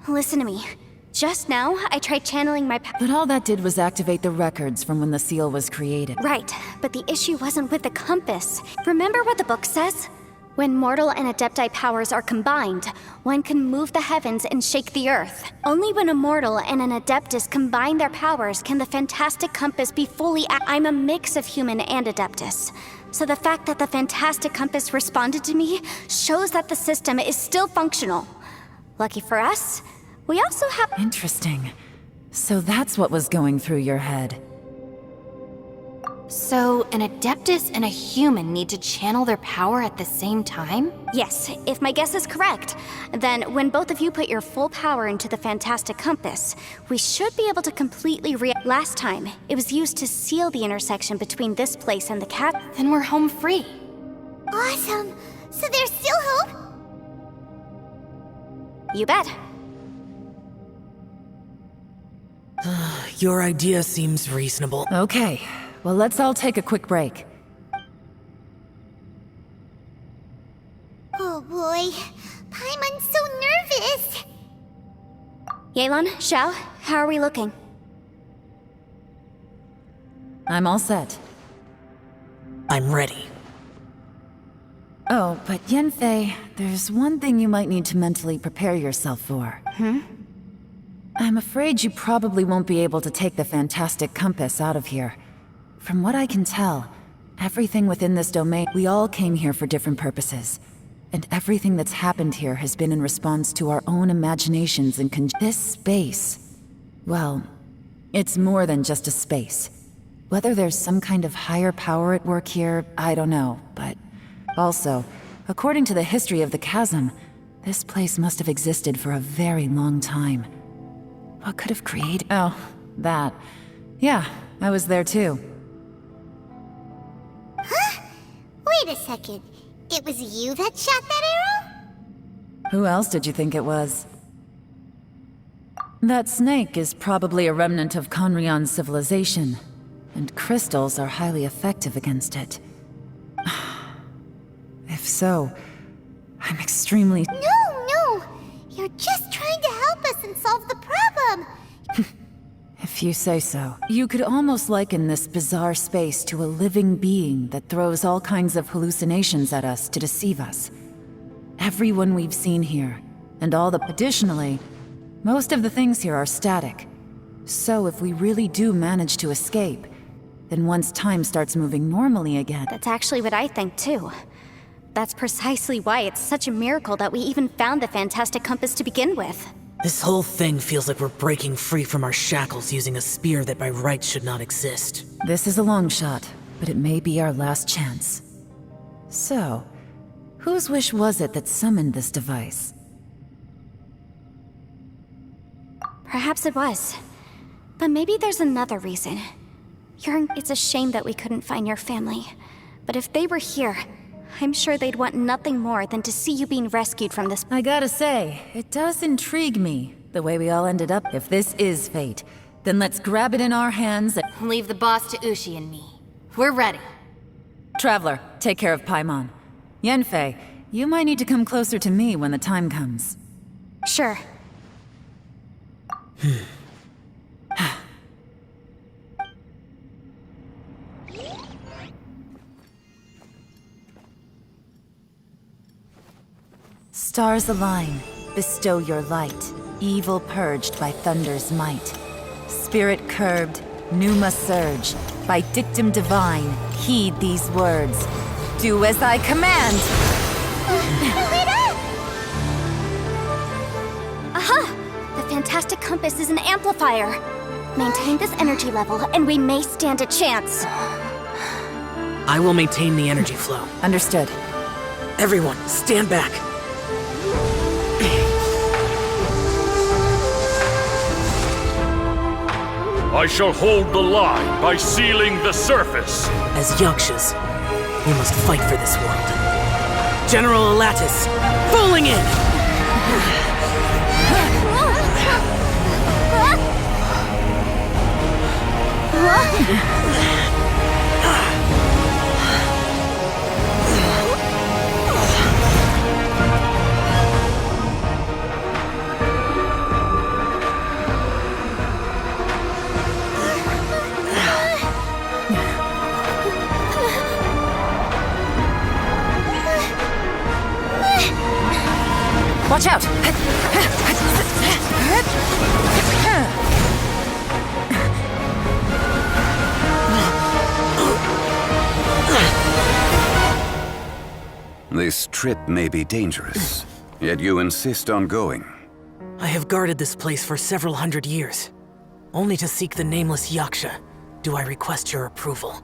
Listen to me. Just now, I tried channeling my But all that did was activate the records from when the seal was created. Right, but the issue wasn't with the compass. Remember what the book says? When mortal and adepti powers are combined, one can move the heavens and shake the earth. Only when a mortal and an adeptus combine their powers can the fantastic compass be fully I'm a mix of human and adeptus. So the fact that the fantastic compass responded to me shows that the system is still functional. Lucky for us, we also have... Interesting. So that's what was going through your head. So, an adeptus and a human need to channel their power at the same time? Yes, if my guess is correct. Then, when both of you put your full power into the fantastic compass, we should be able to completely Last time, it was used to seal the intersection between this place and the cat. Then we're home free. Awesome! So there's still hope? You bet. Your idea seems reasonable. Okay, well let's all take a quick break. Oh boy, Paimon's so nervous! Yelan, Xiao, how are we looking? I'm all set. I'm ready. Oh, but Yanfei, there's one thing you might need to mentally prepare yourself for. I'm afraid you probably won't be able to take the fantastic compass out of here. From what I can tell, everything within this domain, we all came here for different purposes. And everything that's happened here has been in response to our own imaginations and this space. Well, it's more than just a space. Whether there's some kind of higher power at work here, I don't know, but... Also, according to the history of the chasm, this place must have existed for a very long time. What could have created... Oh, that. Yeah, I was there too. Huh? Wait a second. It was you that shot that arrow? Who else did you think it was? That snake is probably a remnant of Conrion's civilization, and crystals are highly effective against it. If so, I'm extremely... No! You're just trying to help us and solve the problem! If you say so. You could almost liken this bizarre space to a living being that throws all kinds of hallucinations at us to deceive us. Everyone we've seen here, and all the... Additionally, most of the things here are static. So if we really do manage to escape, then once time starts moving normally again... That's actually what I think too. That's precisely why it's such a miracle that we even found the fantastic compass to begin with. This whole thing feels like we're breaking free from our shackles using a spear that by rights should not exist. This is a long shot, but it may be our last chance. So, whose wish was it that summoned this device? Perhaps it was. But maybe there's another reason. It's a shame that we couldn't find your family. But if they were here, I'm sure they'd want nothing more than to see you being rescued from this. I gotta say, it does intrigue me, the way we all ended up. If this is fate, then let's grab it in our hands and Leave the boss to Ushi and me. We're ready. Traveler, take care of Paimon. Yanfei, you might need to come closer to me when the time comes. Sure. Stars align, bestow your light, evil purged by thunder's might. Spirit curbed, pneuma surge, by dictum divine, heed these words. Do as I command! Aha! The fantastic compass is an amplifier. Maintain this energy level, and we may stand a chance. I will maintain the energy flow. Understood. Everyone, stand back. I shall hold the line by sealing the surface. As Yakshas, we must fight for this world. General Elatus, falling in! Watch out! This trip may be dangerous, yet you insist on going. I have guarded this place for several hundred years. Only to seek the nameless Yaksha do I request your approval.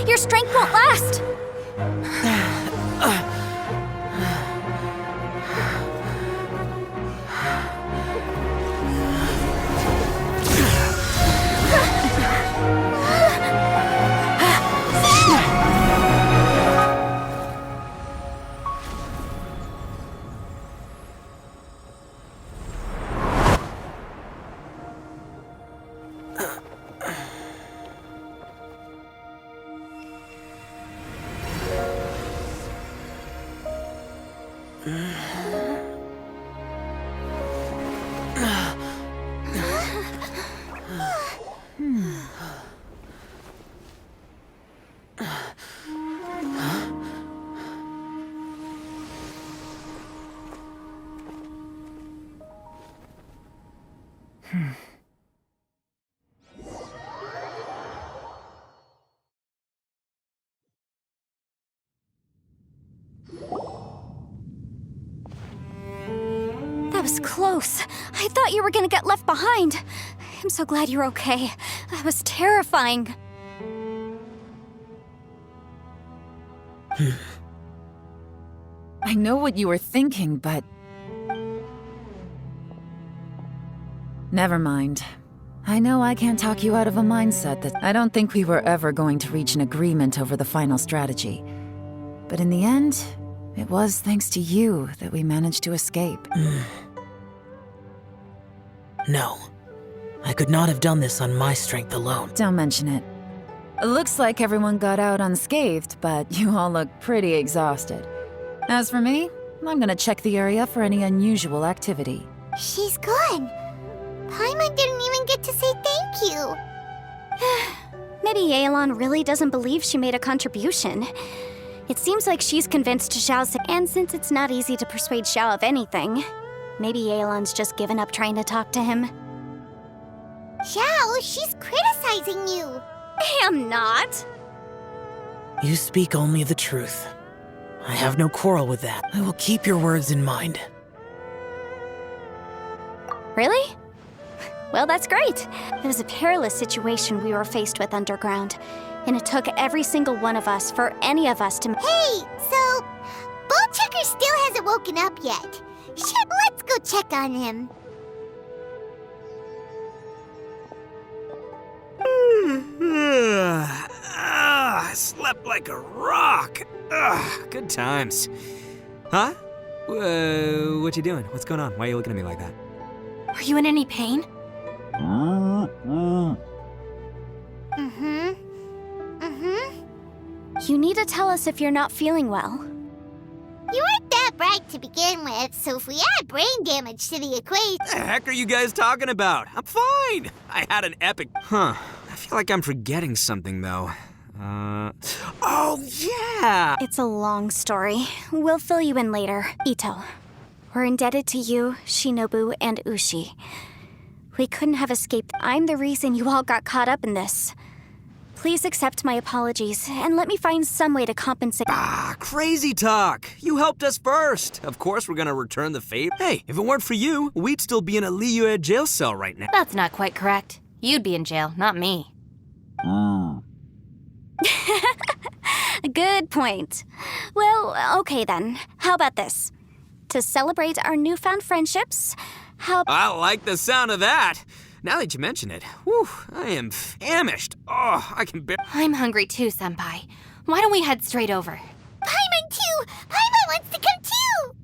Your strength won't last! That was close. I thought you were gonna get left behind. I'm so glad you're okay. That was terrifying. I know what you were thinking, but... Never mind. I know I can't talk you out of a mindset that I don't think we were ever going to reach an agreement over the final strategy. But in the end, it was thanks to you that we managed to escape. No. I could not have done this on my strength alone. Don't mention it. It looks like everyone got out unscathed, but you all look pretty exhausted. As for me, I'm gonna check the area for any unusual activity. She's gone. Paimon didn't even get to say thank you. Maybe Yelan really doesn't believe she made a contribution. It seems like she's convinced Xiao's, and since it's not easy to persuade Xiao of anything, maybe Yelan's just given up trying to talk to him. Xiao, she's criticizing you. I am not. You speak only the truth. I have no quarrel with that. I will keep your words in mind. Really? Well, that's great. It was a perilous situation we were faced with underground, and it took every single one of us for any of us to... Hey, so... Ballchecker still hasn't woken up yet. Shit, let's go check on him. I slept like a rock. Good times. Huh? What you doing? What's going on? Why are you looking at me like that? Are you in any pain? You need to tell us if you're not feeling well. You weren't that bright to begin with, so if we add brain damage to the equation... What the heck are you guys talking about? I'm fine. I had an epic... I feel like I'm forgetting something, though. Oh, yeah! It's a long story. We'll fill you in later. Ito, we're indebted to you, Shinobu, and Ushi. We couldn't have escaped. I'm the reason you all got caught up in this. Please accept my apologies, and let me find some way to compensate. Crazy talk. You helped us first. Of course we're gonna return the favor. Hey, if it weren't for you, we'd still be in a Liyue jail cell right now. That's not quite correct. You'd be in jail, not me. Good point. Well, okay then. How about this? To celebrate our newfound friendships, I like the sound of that. Now that you mention it, whew, I am famished. Oh, I can bear... I'm hungry too, Senpai. Why don't we head straight over? Paimon too! Paimon wants to come too!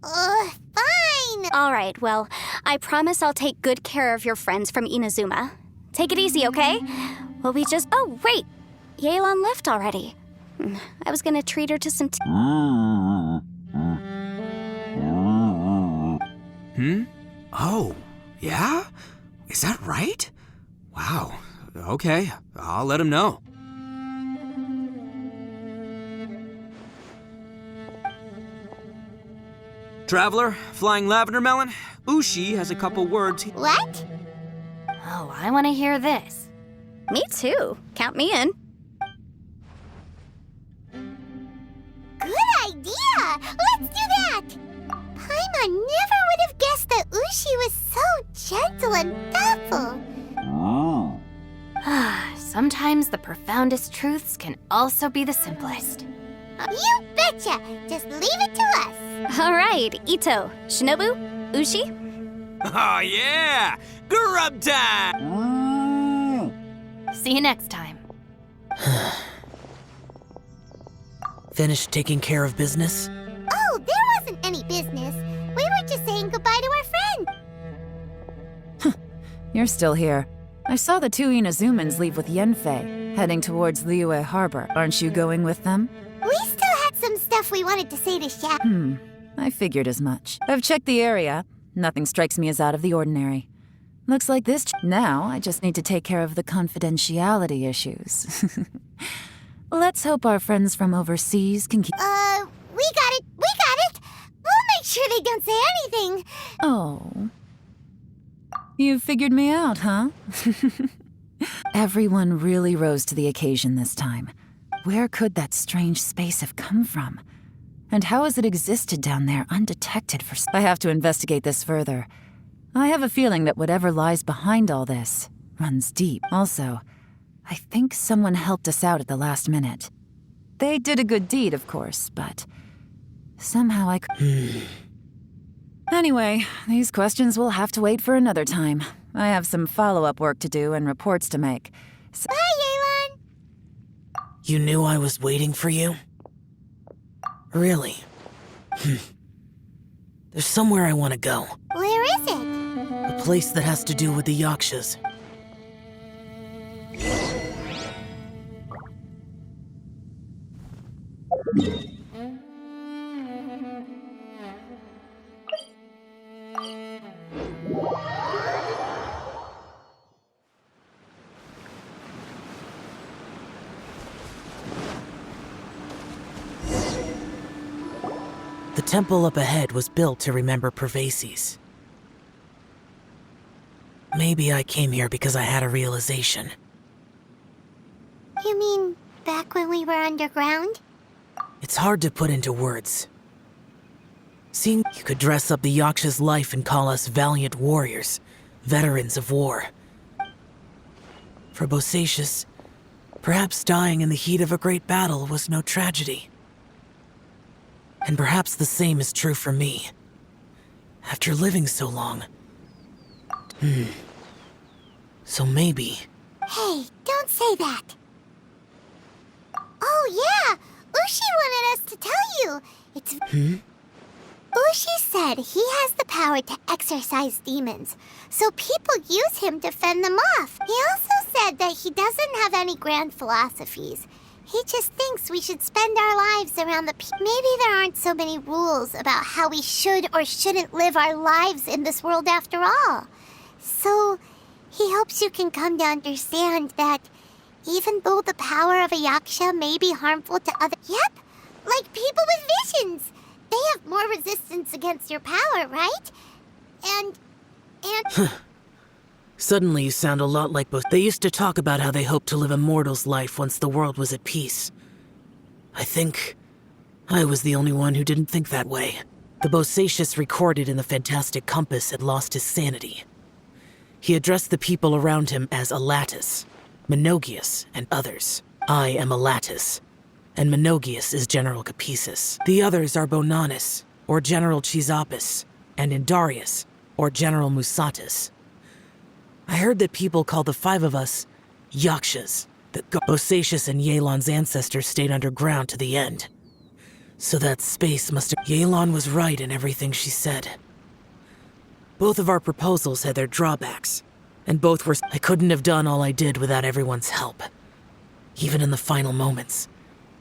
Huh? Fine! Alright, well, I promise I'll take good care of your friends from Inazuma. Take it easy, okay? Well, we just... Oh, wait! Yelan left already. I was gonna treat her to some Oh, yeah? Is that right? Wow. Okay, I'll let him know. Traveler, flying lavender melon, Ushi has a couple words. What? Oh, I want to hear this. Me too. Count me in. Good idea! Let's do that! Paimon never would have guessed that Ushi was so gentle and thoughtful. Sometimes the profoundest truths can also be the simplest. You betcha! Just leave it to us. Alright, Ito, Shinobu, Ushi. Oh, yeah! Grub time! See you next time. Finished taking care of business? Oh, there wasn't any business. We were just saying goodbye to our friend. You're still here. I saw the two Inazumans leave with Yenfei, heading towards Liyue Harbor. Aren't you going with them? We still had some stuff we wanted to say to Xiao. I figured as much. I've checked the area. Nothing strikes me as out of the ordinary. Looks like this... Now, I just need to take care of the confidentiality issues. Let's hope our friends from overseas can keep... We got it! We'll make sure they don't say anything. Oh. You figured me out, huh? Everyone really rose to the occasion this time. Where could that strange space have come from? And how has it existed down there undetected for... I have to investigate this further. I have a feeling that whatever lies behind all this runs deep. Also, I think someone helped us out at the last minute. They did a good deed, of course, but somehow I Anyway, these questions will have to wait for another time. I have some follow-up work to do and reports to make. So Bye, Yelan! You knew I was waiting for you? Really? There's somewhere I want to go. Where is it? A place that has to do with the Yakshas. The temple up ahead was built to remember Pervases. Maybe I came here because I had a realization. You mean back when we were underground? It's hard to put into words. Seeing you could dress up the Yaksha's life and call us valiant warriors, veterans of war. For Bosacius, perhaps dying in the heat of a great battle was no tragedy. And perhaps the same is true for me. After living so long. So maybe... Hey, don't say that. Oh yeah, Ushi wanted us to tell you. It's... Ushi said he has the power to exorcise demons, so people use him to fend them off. He also said that he doesn't have any grand philosophies. He just thinks we should spend our lives around the Maybe there aren't so many rules about how we should or shouldn't live our lives in this world after all. So, he hopes you can come to understand that even though the power of a Yaksha may be harmful to other... Yep, like people with visions. They have more resistance against your power, right? And... Suddenly you sound a lot like both. They used to talk about how they hoped to live a mortal's life once the world was at peace. I think I was the only one who didn't think that way. The Bosacius recorded in the Fantastic Compass had lost his sanity. He addressed the people around him as Alatus, Menogius, and others. I am Alatus, and Menogius is General Capisis. The others are Bonanis, or General Chisapis, and Indarius, or General Musatus. I heard that people call the five of us Yakshas, that Bosacius and Yelan's ancestors stayed underground to the end. So that space must have... Yelan was right in everything she said. Both of our proposals had their drawbacks, and both were... I couldn't have done all I did without everyone's help, even in the final moments.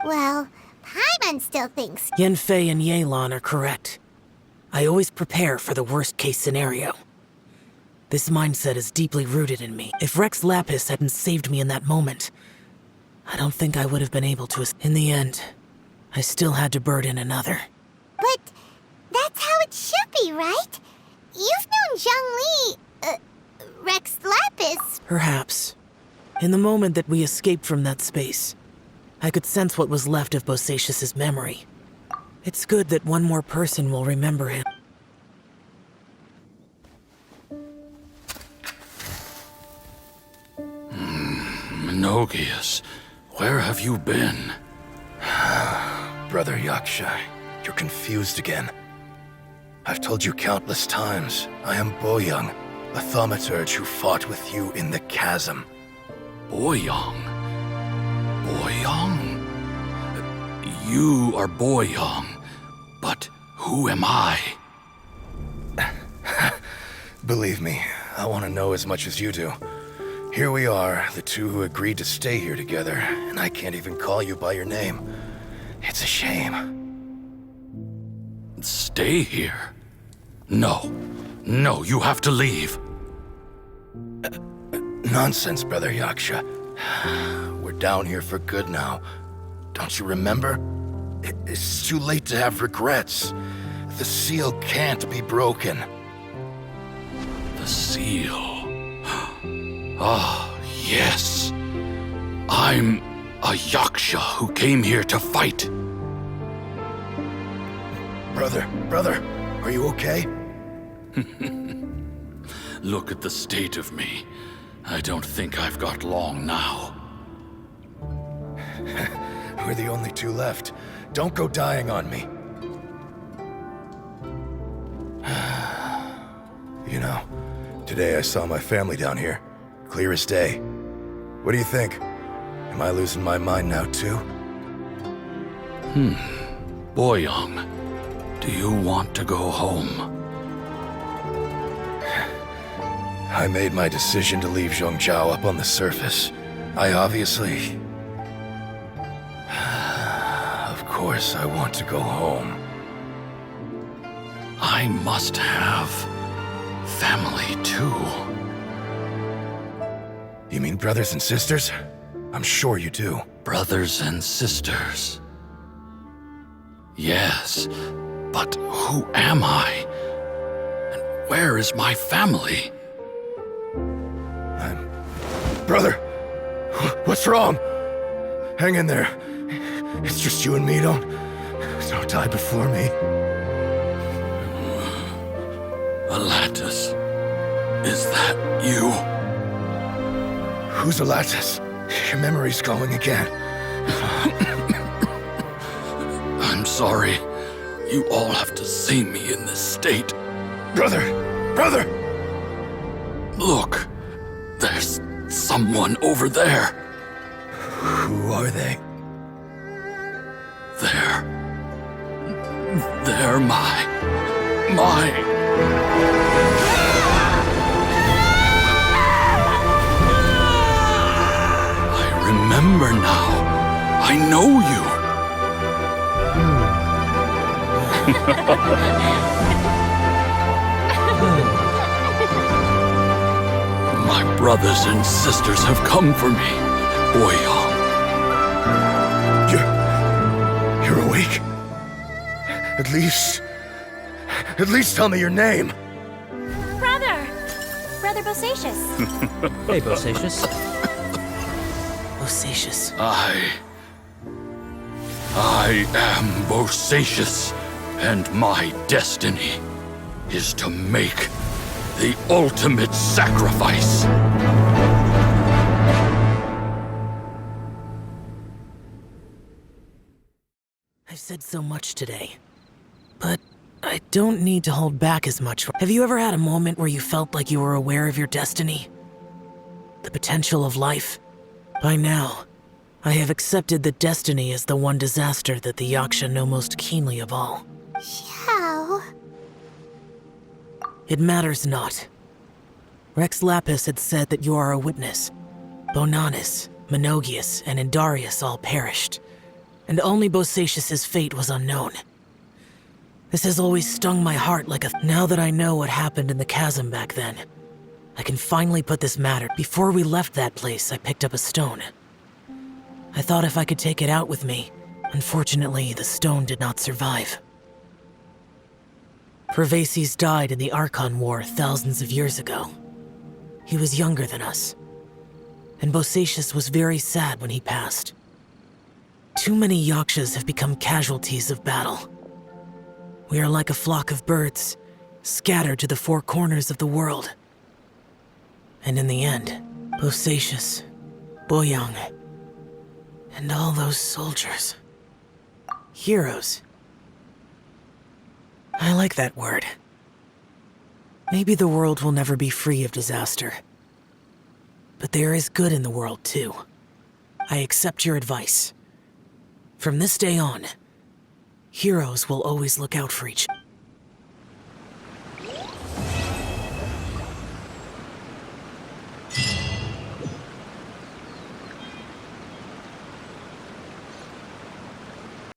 Well, Paimon still thinks... Yenfei and Yelan are correct. I always prepare for the worst-case scenario. This mindset is deeply rooted in me. If Rex Lapis hadn't saved me in that moment, I don't think I would have been able to... In the end, I still had to burden another. But that's how it should be, right? You've known Zhang Li, Rex Lapis... Perhaps. In the moment that we escaped from that space, I could sense what was left of Bosacius's memory. It's good that one more person will remember him. Menogius, where have you been? Brother Yaksha, you're confused again. I've told you countless times, I am Boyoung, a thaumaturge who fought with you in the chasm. Boyoung? Boyoung? You are Boyoung, but who am I? Believe me, I want to know as much as you do. Here we are, the two who agreed to stay here together, and I can't even call you by your name. It's a shame. Stay here? No. No, you have to leave. Nonsense, Brother Yaksha. We're down here for good now. Don't you remember? It's too late to have regrets. The seal can't be broken. The seal... Ah, yes. I'm a Yaksha who came here to fight. Brother, are you okay? Look at the state of me. I don't think I've got long now. We're the only two left. Don't go dying on me. You know, today I saw my family down here. Clear as day. What do you think? Am I losing my mind now too? Boyoung, do you want to go home? I made my decision to leave Zhongzhou up on the surface. I obviously... Of course I want to go home. I must have family too. You mean brothers and sisters? I'm sure you do. Brothers and sisters. Yes, but who am I? And where is my family? Brother! What's wrong? Hang in there. It's just you and me, don't die before me. Alatus, is that you? Who's Alatus? Your memory's going again. I'm sorry. You all have to see me in this state. Brother! Brother! Look, there's someone over there. Who are they? They're my... I remember now. I know you. My brothers and sisters have come for me, Boyoung. You're awake? At least tell me your name. Brother Bosacious. Hey, Bosacious. Bosacious. I am Bosacious, and my destiny is to make the ultimate sacrifice. I've said so much today, but I don't need to hold back as much. Have you ever had a moment where you felt like you were aware of your destiny? The potential of life? By now, I have accepted that destiny is the one disaster that the Yaksha know most keenly of all. How? It matters not. Rex Lapis had said that you are a witness. Bonanis, Menogius, and Indarius all perished, and only Bosacious's fate was unknown. This has always stung my heart like a... Now that I know what happened in the chasm back then, I can finally put this matter... Before we left that place, I picked up a stone. I thought if I could take it out with me. Unfortunately, the stone did not survive. Pervases died in the Archon War thousands of years ago. He was younger than us, and Bosacious was very sad when he passed. Too many Yakshas have become casualties of battle. We are like a flock of birds, scattered to the four corners of the world. And in the end, Bosacious, Boyoung, and all those soldiers. Heroes. I like that word. Maybe the world will never be free of disaster. But there is good in the world, too. I accept your advice. From this day on, heroes will always look out for each other.